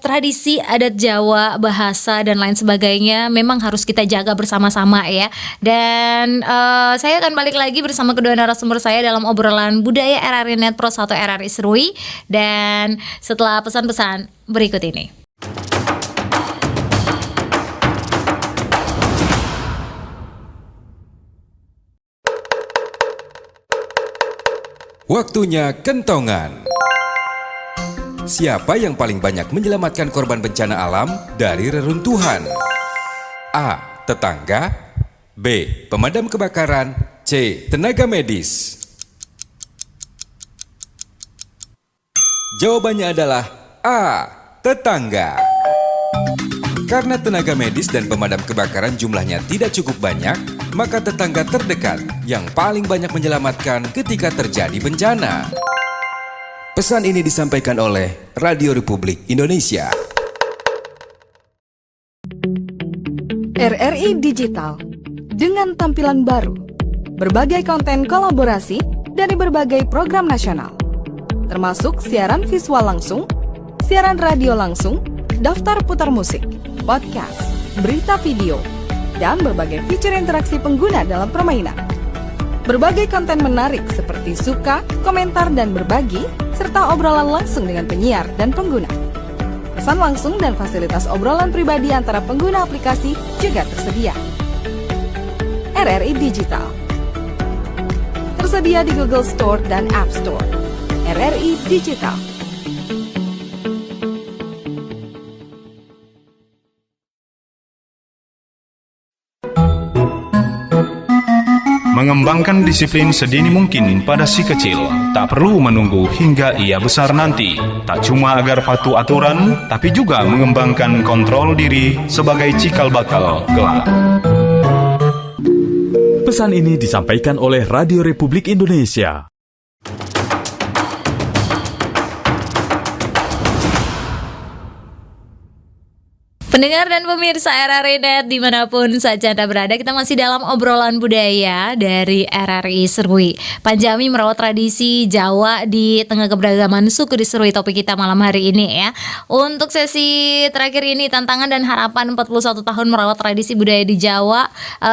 A: Tradisi adat Jawa, bahasa dan lain sebagainya memang harus kita jaga bersama-sama ya. Dan saya akan balik lagi bersama kedua narasumber saya dalam obrolan budaya RRI Net Pro 1 RRI Serui. Dan setelah pesan-pesan berikut ini.
E: Waktunya kentongan. Siapa yang paling banyak menyelamatkan korban bencana alam dari reruntuhan? A. Tetangga. B. Pemadam kebakaran. C. Tenaga medis. Jawabannya adalah A. Tetangga. Karena tenaga medis dan pemadam kebakaran jumlahnya tidak cukup banyak, maka tetangga terdekat yang paling banyak menyelamatkan ketika terjadi bencana. Pesan ini disampaikan oleh Radio Republik Indonesia.
D: RRI Digital dengan tampilan baru, berbagai konten kolaborasi dari berbagai program nasional, termasuk siaran visual langsung, siaran radio langsung, daftar putar musik, podcast, berita video, dan berbagai fitur interaksi pengguna dalam permainan. Berbagai konten menarik seperti suka, komentar, dan berbagi, serta obrolan langsung dengan penyiar dan pengguna. Pesan langsung dan fasilitas obrolan pribadi antara pengguna aplikasi juga tersedia. RRI Digital tersedia di Google Store dan App Store. RRI Digital.
G: Mengembangkan disiplin sedini mungkin pada si kecil, tak perlu menunggu hingga ia besar nanti. Tak cuma agar patuh aturan, tapi juga mengembangkan kontrol diri sebagai cikal bakal kelak.
H: Pesan ini disampaikan oleh Radio Republik Indonesia.
A: Pendengar dan pemirsa RRI Net dimanapun saja Anda berada, kita masih dalam obrolan budaya dari RRI Serui. Panjami merawat tradisi Jawa di tengah keberagaman suku di Serui, topik kita malam hari ini ya. Untuk sesi terakhir ini, tantangan dan harapan 41 tahun merawat tradisi budaya di Jawa,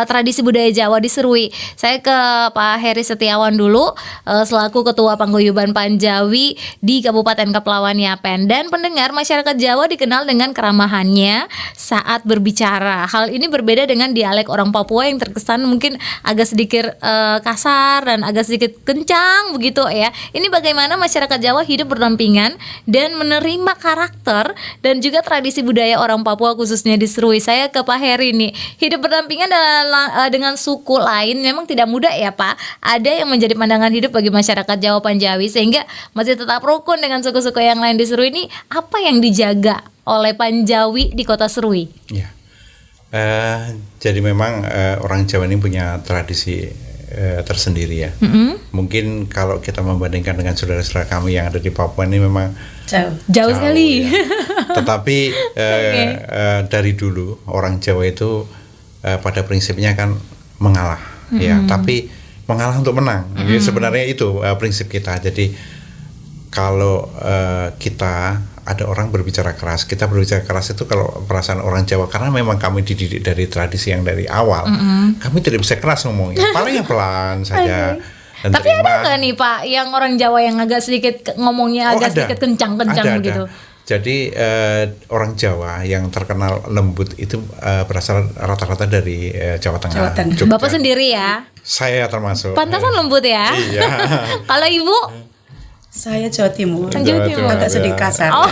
A: tradisi budaya Jawa di Serui. Saya ke Pak Heri Setiawan dulu, selaku Ketua Paguyuban Panjawi di Kabupaten Kepulauan Yapen. Dan pendengar, masyarakat Jawa dikenal dengan keramahannya, saat berbicara. Hal ini berbeda dengan dialek orang Papua yang terkesan mungkin agak sedikit kasar dan agak sedikit kencang begitu ya. Ini bagaimana masyarakat Jawa hidup berdampingan dan menerima karakter dan juga tradisi budaya orang Papua khususnya di Serui. Saya ke Pak Heri nih. Hidup berdampingan dengan suku lain memang tidak mudah ya Pak. Ada yang menjadi pandangan hidup bagi masyarakat Jawa Panjawi sehingga masih tetap rukun dengan suku-suku yang lain di Serui. Ini apa yang dijaga oleh Panjawi di Kota Serui?
B: Ya, jadi memang orang Jawa ini punya tradisi tersendiri ya. Mungkin kalau kita membandingkan dengan saudara-saudara kami yang ada di Papua ini memang
A: jauh sekali.
B: Ya. Tetapi dari dulu orang Jawa itu pada prinsipnya kan mengalah, ya. Tapi mengalah untuk menang. Jadi sebenarnya itu prinsip kita. Jadi kalau kita ada orang berbicara keras, kita berbicara keras itu kalau perasaan orang Jawa, karena memang kami dididik dari tradisi yang dari awal, kami tidak bisa keras ngomongnya, paling pelan saja. Dan
A: tapi ada nggak nih Pak yang orang Jawa yang agak sedikit ngomongnya agak sedikit kencang-kencang gitu?
B: Jadi orang Jawa yang terkenal lembut itu berasal rata-rata dari Jawa Tengah. Jogja.
A: Bapak sendiri ya?
B: Saya termasuk.
A: Pantasan lembut ya?
B: Iya.
A: Kalau Ibu?
C: Saya Jawa Timur.
A: Jawa Timur.
C: Agak sedikit kasar.
A: Oh.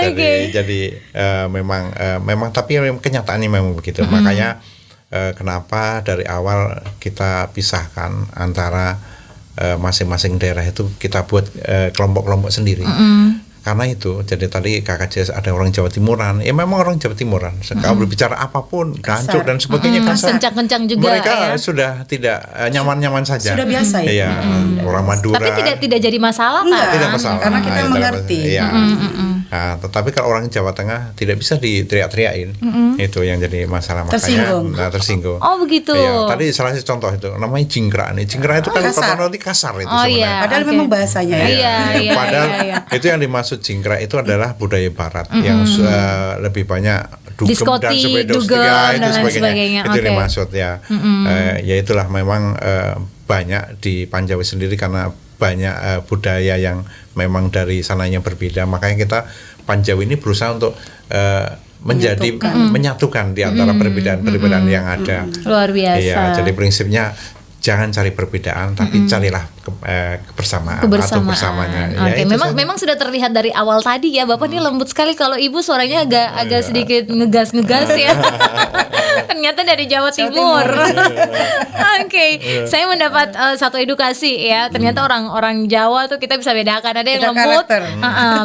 A: Okay.
B: Jadi memang tapi kenyataannya memang begitu. Makanya kenapa dari awal kita pisahkan antara masing-masing daerah itu kita buat kelompok-kelompok sendiri. Karena itu, jadi tadi KKJS ada orang Jawa Timuran, ya memang orang Jawa Timuran. Kalau berbicara apapun, gancur dan sebagainya kasar.
A: Kencang-kencang juga.
B: Mereka
A: ya.
B: sudah tidak nyaman-nyaman saja.
C: Sudah biasa ya.
B: Iya, orang Madura.
A: Tapi tidak jadi masalah kan?
B: Tidak masalah.
C: Karena kita mengerti.
B: Iya. Nah, tetapi kalau orang Jawa Tengah tidak bisa diteriak-teriakin, itu yang jadi masalah, makanya tersinggung.
A: Oh begitu.
B: Iya, tadi salah satu contoh itu namanya jingkrak nih. Jingkrak itu kan nanti kasar itu sebenarnya.
A: Iya,
C: padahal memang bahasanya.
A: Iya.
B: Padahal itu yang dimaksud jingkrak itu adalah budaya Barat yang lebih banyak dugem dan sebagainya. Itu yang dimaksud ya. Ya itulah memang banyak di Panjawi sendiri karena banyak budaya yang memang dari sananya berbeda, makanya kita Panjawi ini berusaha untuk menyatukan di antara perbedaan-perbedaan yang ada.
A: Luar biasa.
B: Iya, jadi prinsipnya jangan cari perbedaan, tapi carilah kebersamaan atau bersamanya.
A: Oke, memang sudah terlihat dari awal tadi ya, Bapak ini lembut sekali. Kalau Ibu suaranya agak sedikit ngegas ya. Ternyata dari Jawa Timur. Oke, saya mendapat satu edukasi ya. Ternyata orang Jawa tuh kita bisa bedakan. Ada yang lembut,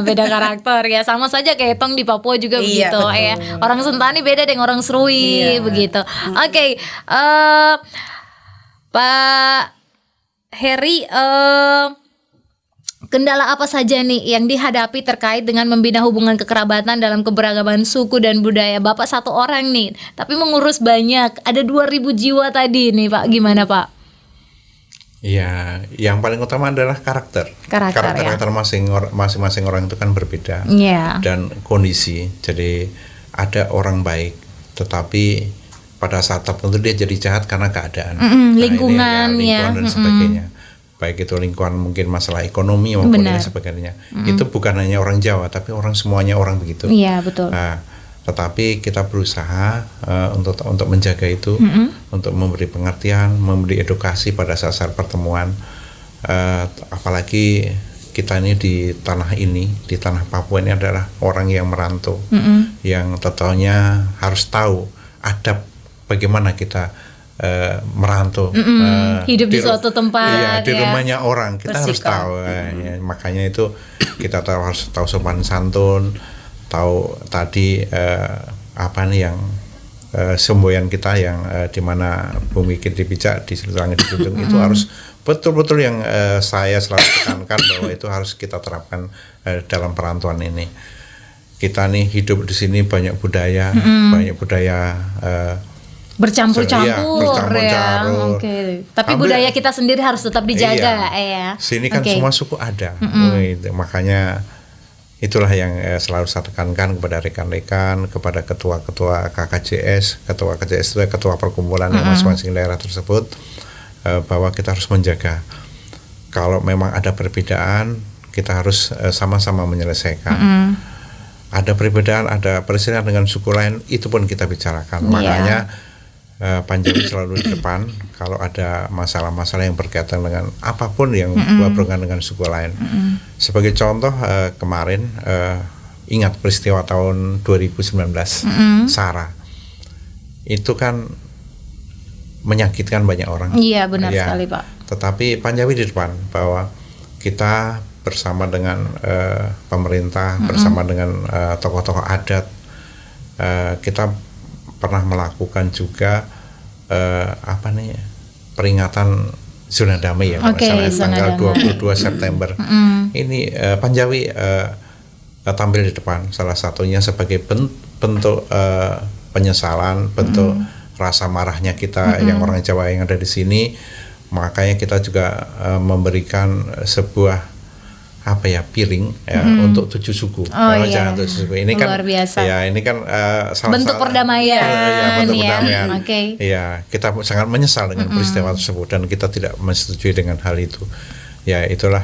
A: beda karakter ya. Sama saja kayak Tong di Papua juga begitu ya. Orang Sentani beda dengan orang Serui begitu. Oke. Pak Heri, kendala apa saja nih yang dihadapi terkait dengan membina hubungan kekerabatan dalam keberagaman suku dan budaya? Bapak satu orang nih, tapi mengurus banyak, ada 2.000 jiwa tadi nih Pak, gimana Pak?
B: Ya, yang paling utama adalah karakter masing-masing orang itu kan berbeda dan kondisi. Jadi ada orang baik, tetapi pada saat tertentu dia jadi jahat karena keadaan,
A: lingkungan
B: dan sebagainya. Baik itu lingkungan mungkin masalah ekonomi maupun dan sebagainya. Itu bukan hanya orang Jawa, tapi semuanya orang begitu.
A: Iya betul.
B: Nah, tetapi kita berusaha untuk menjaga itu, untuk memberi pengertian, memberi edukasi pada saat pertemuan. Apalagi kita ini di tanah Papua ini adalah orang yang merantau, yang totalnya harus tahu adab bagaimana kita merantau,
A: hidup di suatu tempat,
B: di rumahnya orang kita harus tahu. Makanya itu kita harus tahu sopan santun, tahu tadi apa nih yang semboyan kita yang di mana bumi kita dipijak di langit dijunjung itu harus betul-betul yang saya selalu tekankan bahwa itu harus kita terapkan dalam perantauan ini. Kita nih hidup di sini banyak budaya,
A: bercampur-campur ya. Tapi budaya kita sendiri harus tetap dijaga ya.
B: Sini kan semua suku ada. Makanya itulah yang selalu saya tekankan kepada rekan-rekan, kepada ketua-ketua KKJS. Ketua KKJS itu ketua perkumpulan yang masing-masing daerah tersebut, bahwa kita harus menjaga. Kalau memang ada perbedaan, kita harus sama-sama menyelesaikan. ada perbedaan, ada perselisihan dengan suku lain, itu pun kita bicarakan. Makanya Panjawi selalu di depan kalau ada masalah-masalah yang berkaitan dengan apapun yang berhubungan dengan suku lain. Sebagai contoh kemarin ingat peristiwa tahun 2019 SARA itu kan menyakitkan banyak orang.
A: Iya, benar sekali, Pak.
B: Tetapi Panjawi di depan bahwa kita bersama dengan pemerintah, bersama dengan tokoh-tokoh adat, kita pernah melakukan juga peringatan zona damai ya, tanggal 22 September. Ini Panjawi tampil di depan, salah satunya sebagai bentuk penyesalan, bentuk rasa marahnya kita yang orang Jawa yang ada di sini. Makanya kita juga memberikan sebuah piring untuk 7 suku. Jangan 7 suku. Ini kan
A: luar biasa.
B: Ya, ini kan
A: bentuk perdamaian.
B: Bentuk perdamaian.
A: Okay.
B: Ya, kita sangat menyesal dengan peristiwa tersebut dan kita tidak menyetujui dengan hal itu. Ya, itulah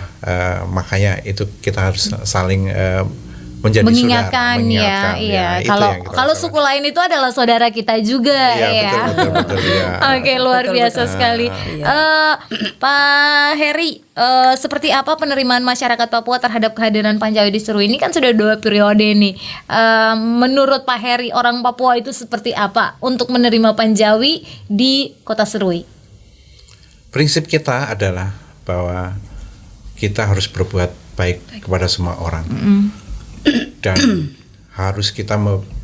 B: makanya itu kita harus saling menjadi
A: mengingatkan,
B: saudara,
A: ya. Kalau suku lain itu adalah saudara kita juga, ya.
B: Betul, ya.
A: Oke, luar biasa sekali. Pak Heri, seperti apa penerimaan masyarakat Papua terhadap kehadiran Panjawi di Serui? Ini kan sudah 2 periode nih. Menurut Pak Heri, orang Papua itu seperti apa untuk menerima Panjawi di Kota Serui?
B: Prinsip kita adalah bahwa kita harus berbuat baik kepada semua orang. Dan harus kita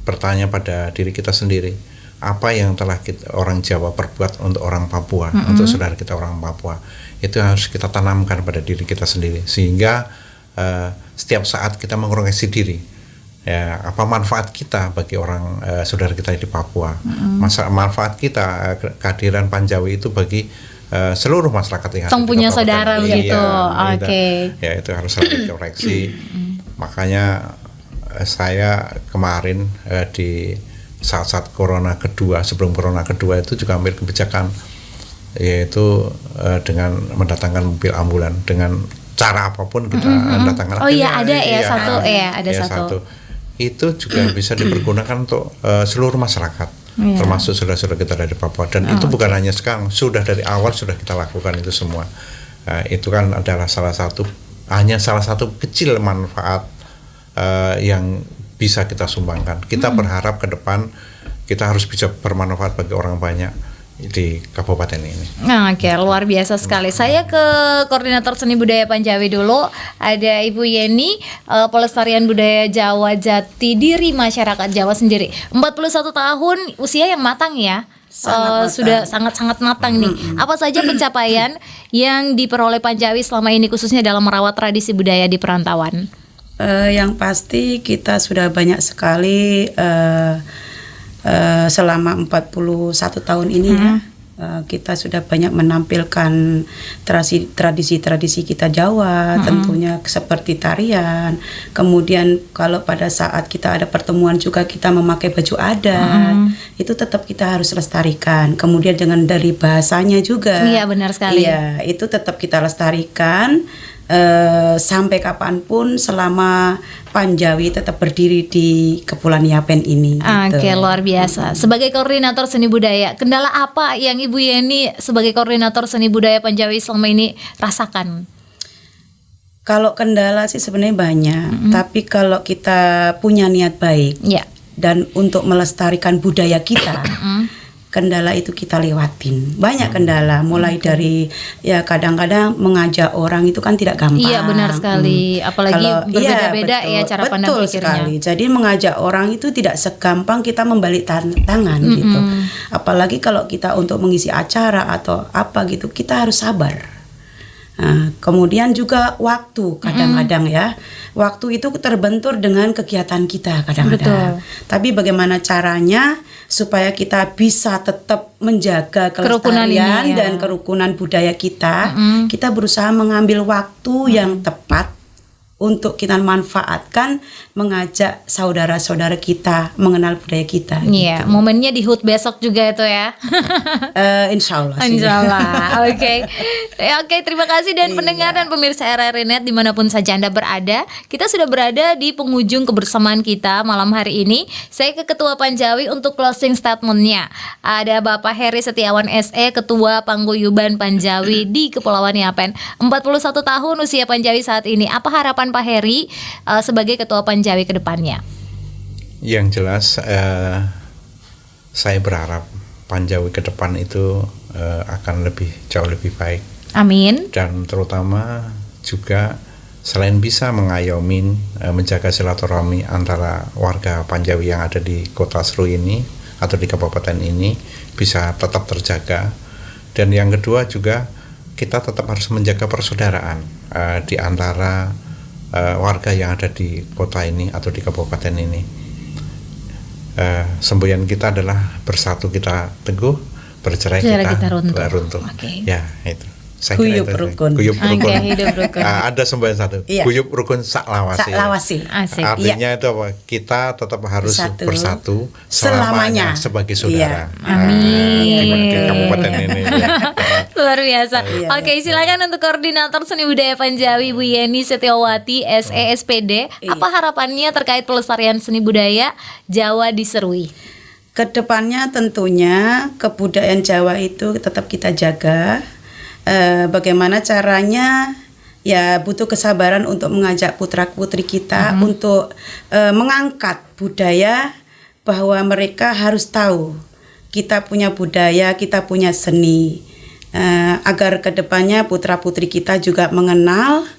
B: bertanya pada diri kita sendiri, apa yang telah orang Jawa perbuat untuk orang Papua, untuk saudara kita orang Papua, itu harus kita tanamkan pada diri kita sendiri, sehingga setiap saat kita mengoreksi diri, ya, apa manfaat kita bagi orang saudara kita di Papua, manfaat kita kehadiran Panjawi itu bagi seluruh masyarakat yang
A: ada punya saudara begitu. Oke.
B: Ya, itu harus selalu dikoreksi. Makanya saya kemarin di saat-saat corona kedua, sebelum corona kedua itu juga ambil kebijakan, yaitu dengan mendatangkan mobil ambulan dengan cara apapun kita mendatangkan.
A: Ada satu.
B: Itu juga bisa dipergunakan untuk seluruh masyarakat, termasuk saudara-saudara kita dari Papua. Dan itu bukan hanya sekarang, sudah dari awal sudah kita lakukan itu semua. Itu kan adalah salah satu kecil manfaat yang bisa kita sumbangkan. Kita berharap ke depan kita harus bisa bermanfaat bagi orang banyak di kabupaten ini.
A: Oke, luar biasa sekali. Saya ke Koordinator Seni Budaya Panjawi dulu. Ada Ibu Yeni, Pelestarian Budaya Jawa Jati Diri Masyarakat Jawa sendiri. 41 tahun, usia yang matang ya. Sudah sangat-sangat matang nih. Apa saja pencapaian yang diperoleh Panjawi selama ini khususnya dalam merawat tradisi budaya di perantauan?
C: Yang pasti kita sudah banyak sekali selama 41 tahun ini ya. Kita sudah banyak menampilkan tradisi-tradisi kita Jawa, tentunya seperti tarian. Kemudian kalau pada saat kita ada pertemuan juga kita memakai baju adat, itu tetap kita harus lestarikan. Kemudian dari bahasanya juga.
A: Iya, benar sekali.
C: Iya, itu tetap kita lestarikan. Sampai kapanpun selama Panjawi tetap berdiri di Kepulauan Yapen ini.
A: Oke, luar biasa. Sebagai koordinator seni budaya, kendala apa yang Ibu Yeni sebagai koordinator seni budaya Panjawi selama ini rasakan?
C: Kalau kendala sih sebenarnya banyak, tapi kalau kita punya niat baik dan untuk melestarikan budaya kita, kendala itu kita lewatin. Banyak kendala, mulai dari ya kadang-kadang mengajak orang itu kan tidak gampang.
A: Iya, benar sekali. Apalagi berbeda-beda ya cara pandang pikirnya. Betul sekali.
C: Jadi mengajak orang itu tidak segampang kita membalik tangan gitu. Apalagi kalau kita untuk mengisi acara atau apa gitu, kita harus sabar. Nah, kemudian juga waktu kadang-kadang ya, waktu itu terbentur dengan kegiatan kita kadang-kadang. Tapi bagaimana caranya supaya kita bisa tetap menjaga kelestarian dan kerukunan budaya kita, kita berusaha mengambil waktu yang tepat untuk kita manfaatkan, mengajak saudara-saudara kita mengenal budaya kita.
A: Iya, momennya di HUT besok juga itu ya.
C: Insya Allah sih.
A: Insya Allah. Oke. Oke, terima kasih dan pendengar dan pemirsa RRI Net dimanapun saja Anda berada. Kita sudah berada di penghujung kebersamaan kita malam hari ini. Saya ke Ketua Panjawi untuk closing statementnya. Ada Bapak Heri Setiawan SE, Ketua Paguyuban Panjawi di Kepulauan Yapen. 41 tahun usia Panjawi saat ini. Apa harapan Pak Heri sebagai Ketua Panjawi ke depannya?
B: Yang jelas saya berharap Panjawi ke depan itu akan jauh lebih baik.
A: Amin.
B: Dan terutama juga selain bisa mengayomi, menjaga silaturahmi antara warga Panjawi yang ada di Kota Serui ini atau di kabupaten ini bisa tetap terjaga. Dan yang kedua juga kita tetap harus menjaga persaudaraan di antara warga yang ada di kota ini atau di kabupaten ini. Semboyan kita adalah bersatu kita teguh, bercerai kita runtuh.
A: Okay.
B: Ya, itu.
C: Guyub rukun.
B: Guyub rukun.
A: Oke, hidup rukun.
B: Ada semboyan satu.
C: Iya.
B: Guyub rukun saklawasi.
A: Asik.
B: Artinya itu apa? Kita tetap harus bersatu
C: selamanya
B: sebagai saudara.
A: Amin.
B: Di kabupaten ini. Ya.
A: Luar biasa.
C: Iya,
A: Oke, silakan untuk Koordinator Seni Budaya Panjawi Bu Yeni Setiawati SE SPD. Apa harapannya terkait pelestarian seni budaya Jawa di Serui?
C: Kedepannya tentunya kebudayaan Jawa itu tetap kita jaga. Bagaimana caranya? Ya butuh kesabaran untuk mengajak putra-putri kita untuk mengangkat budaya, bahwa mereka harus tahu kita punya budaya, kita punya seni, agar kedepannya putra-putri kita juga mengenal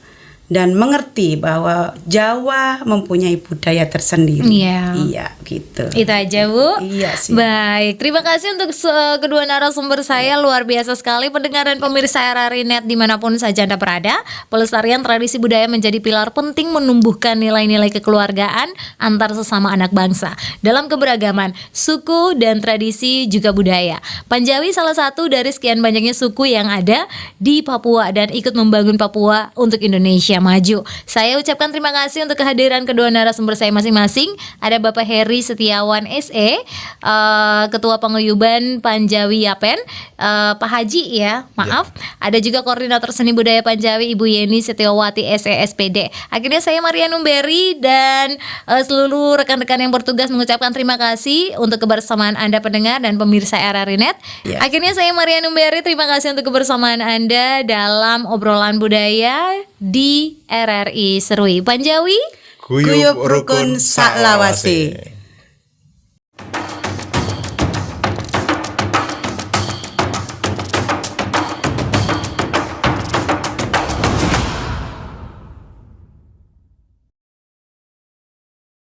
C: dan mengerti bahwa Jawa mempunyai budaya tersendiri. Iya, gitu.
A: Itu aja, Bu.
C: Iya sih.
A: Baik, terima kasih untuk kedua narasumber saya. Luar biasa sekali pendengar dan pemirsa RRI Net dimanapun saja Anda berada. Pelestarian tradisi budaya menjadi pilar penting menumbuhkan nilai-nilai kekeluargaan antar sesama anak bangsa dalam keberagaman suku dan tradisi juga budaya. Panjawi salah satu dari sekian banyaknya suku yang ada di Papua dan ikut membangun Papua untuk Indonesia maju. Saya ucapkan terima kasih untuk kehadiran kedua narasumber saya masing-masing. Ada Bapak Heri Setiawan SE, Ketua Paguyuban Panjawi Yapen, Pak Haji ya, maaf. Ada juga Koordinator Seni Budaya Panjawi Ibu Yeni Setiawati SE SPD. Akhirnya saya Maria Numberi dan seluruh rekan-rekan yang bertugas mengucapkan terima kasih untuk kebersamaan Anda pendengar dan pemirsa RRI Net. Akhirnya saya Maria Numberi, terima kasih untuk kebersamaan Anda dalam obrolan budaya di RRI Serui Panjawi.
B: Guyub rukun saklawasi.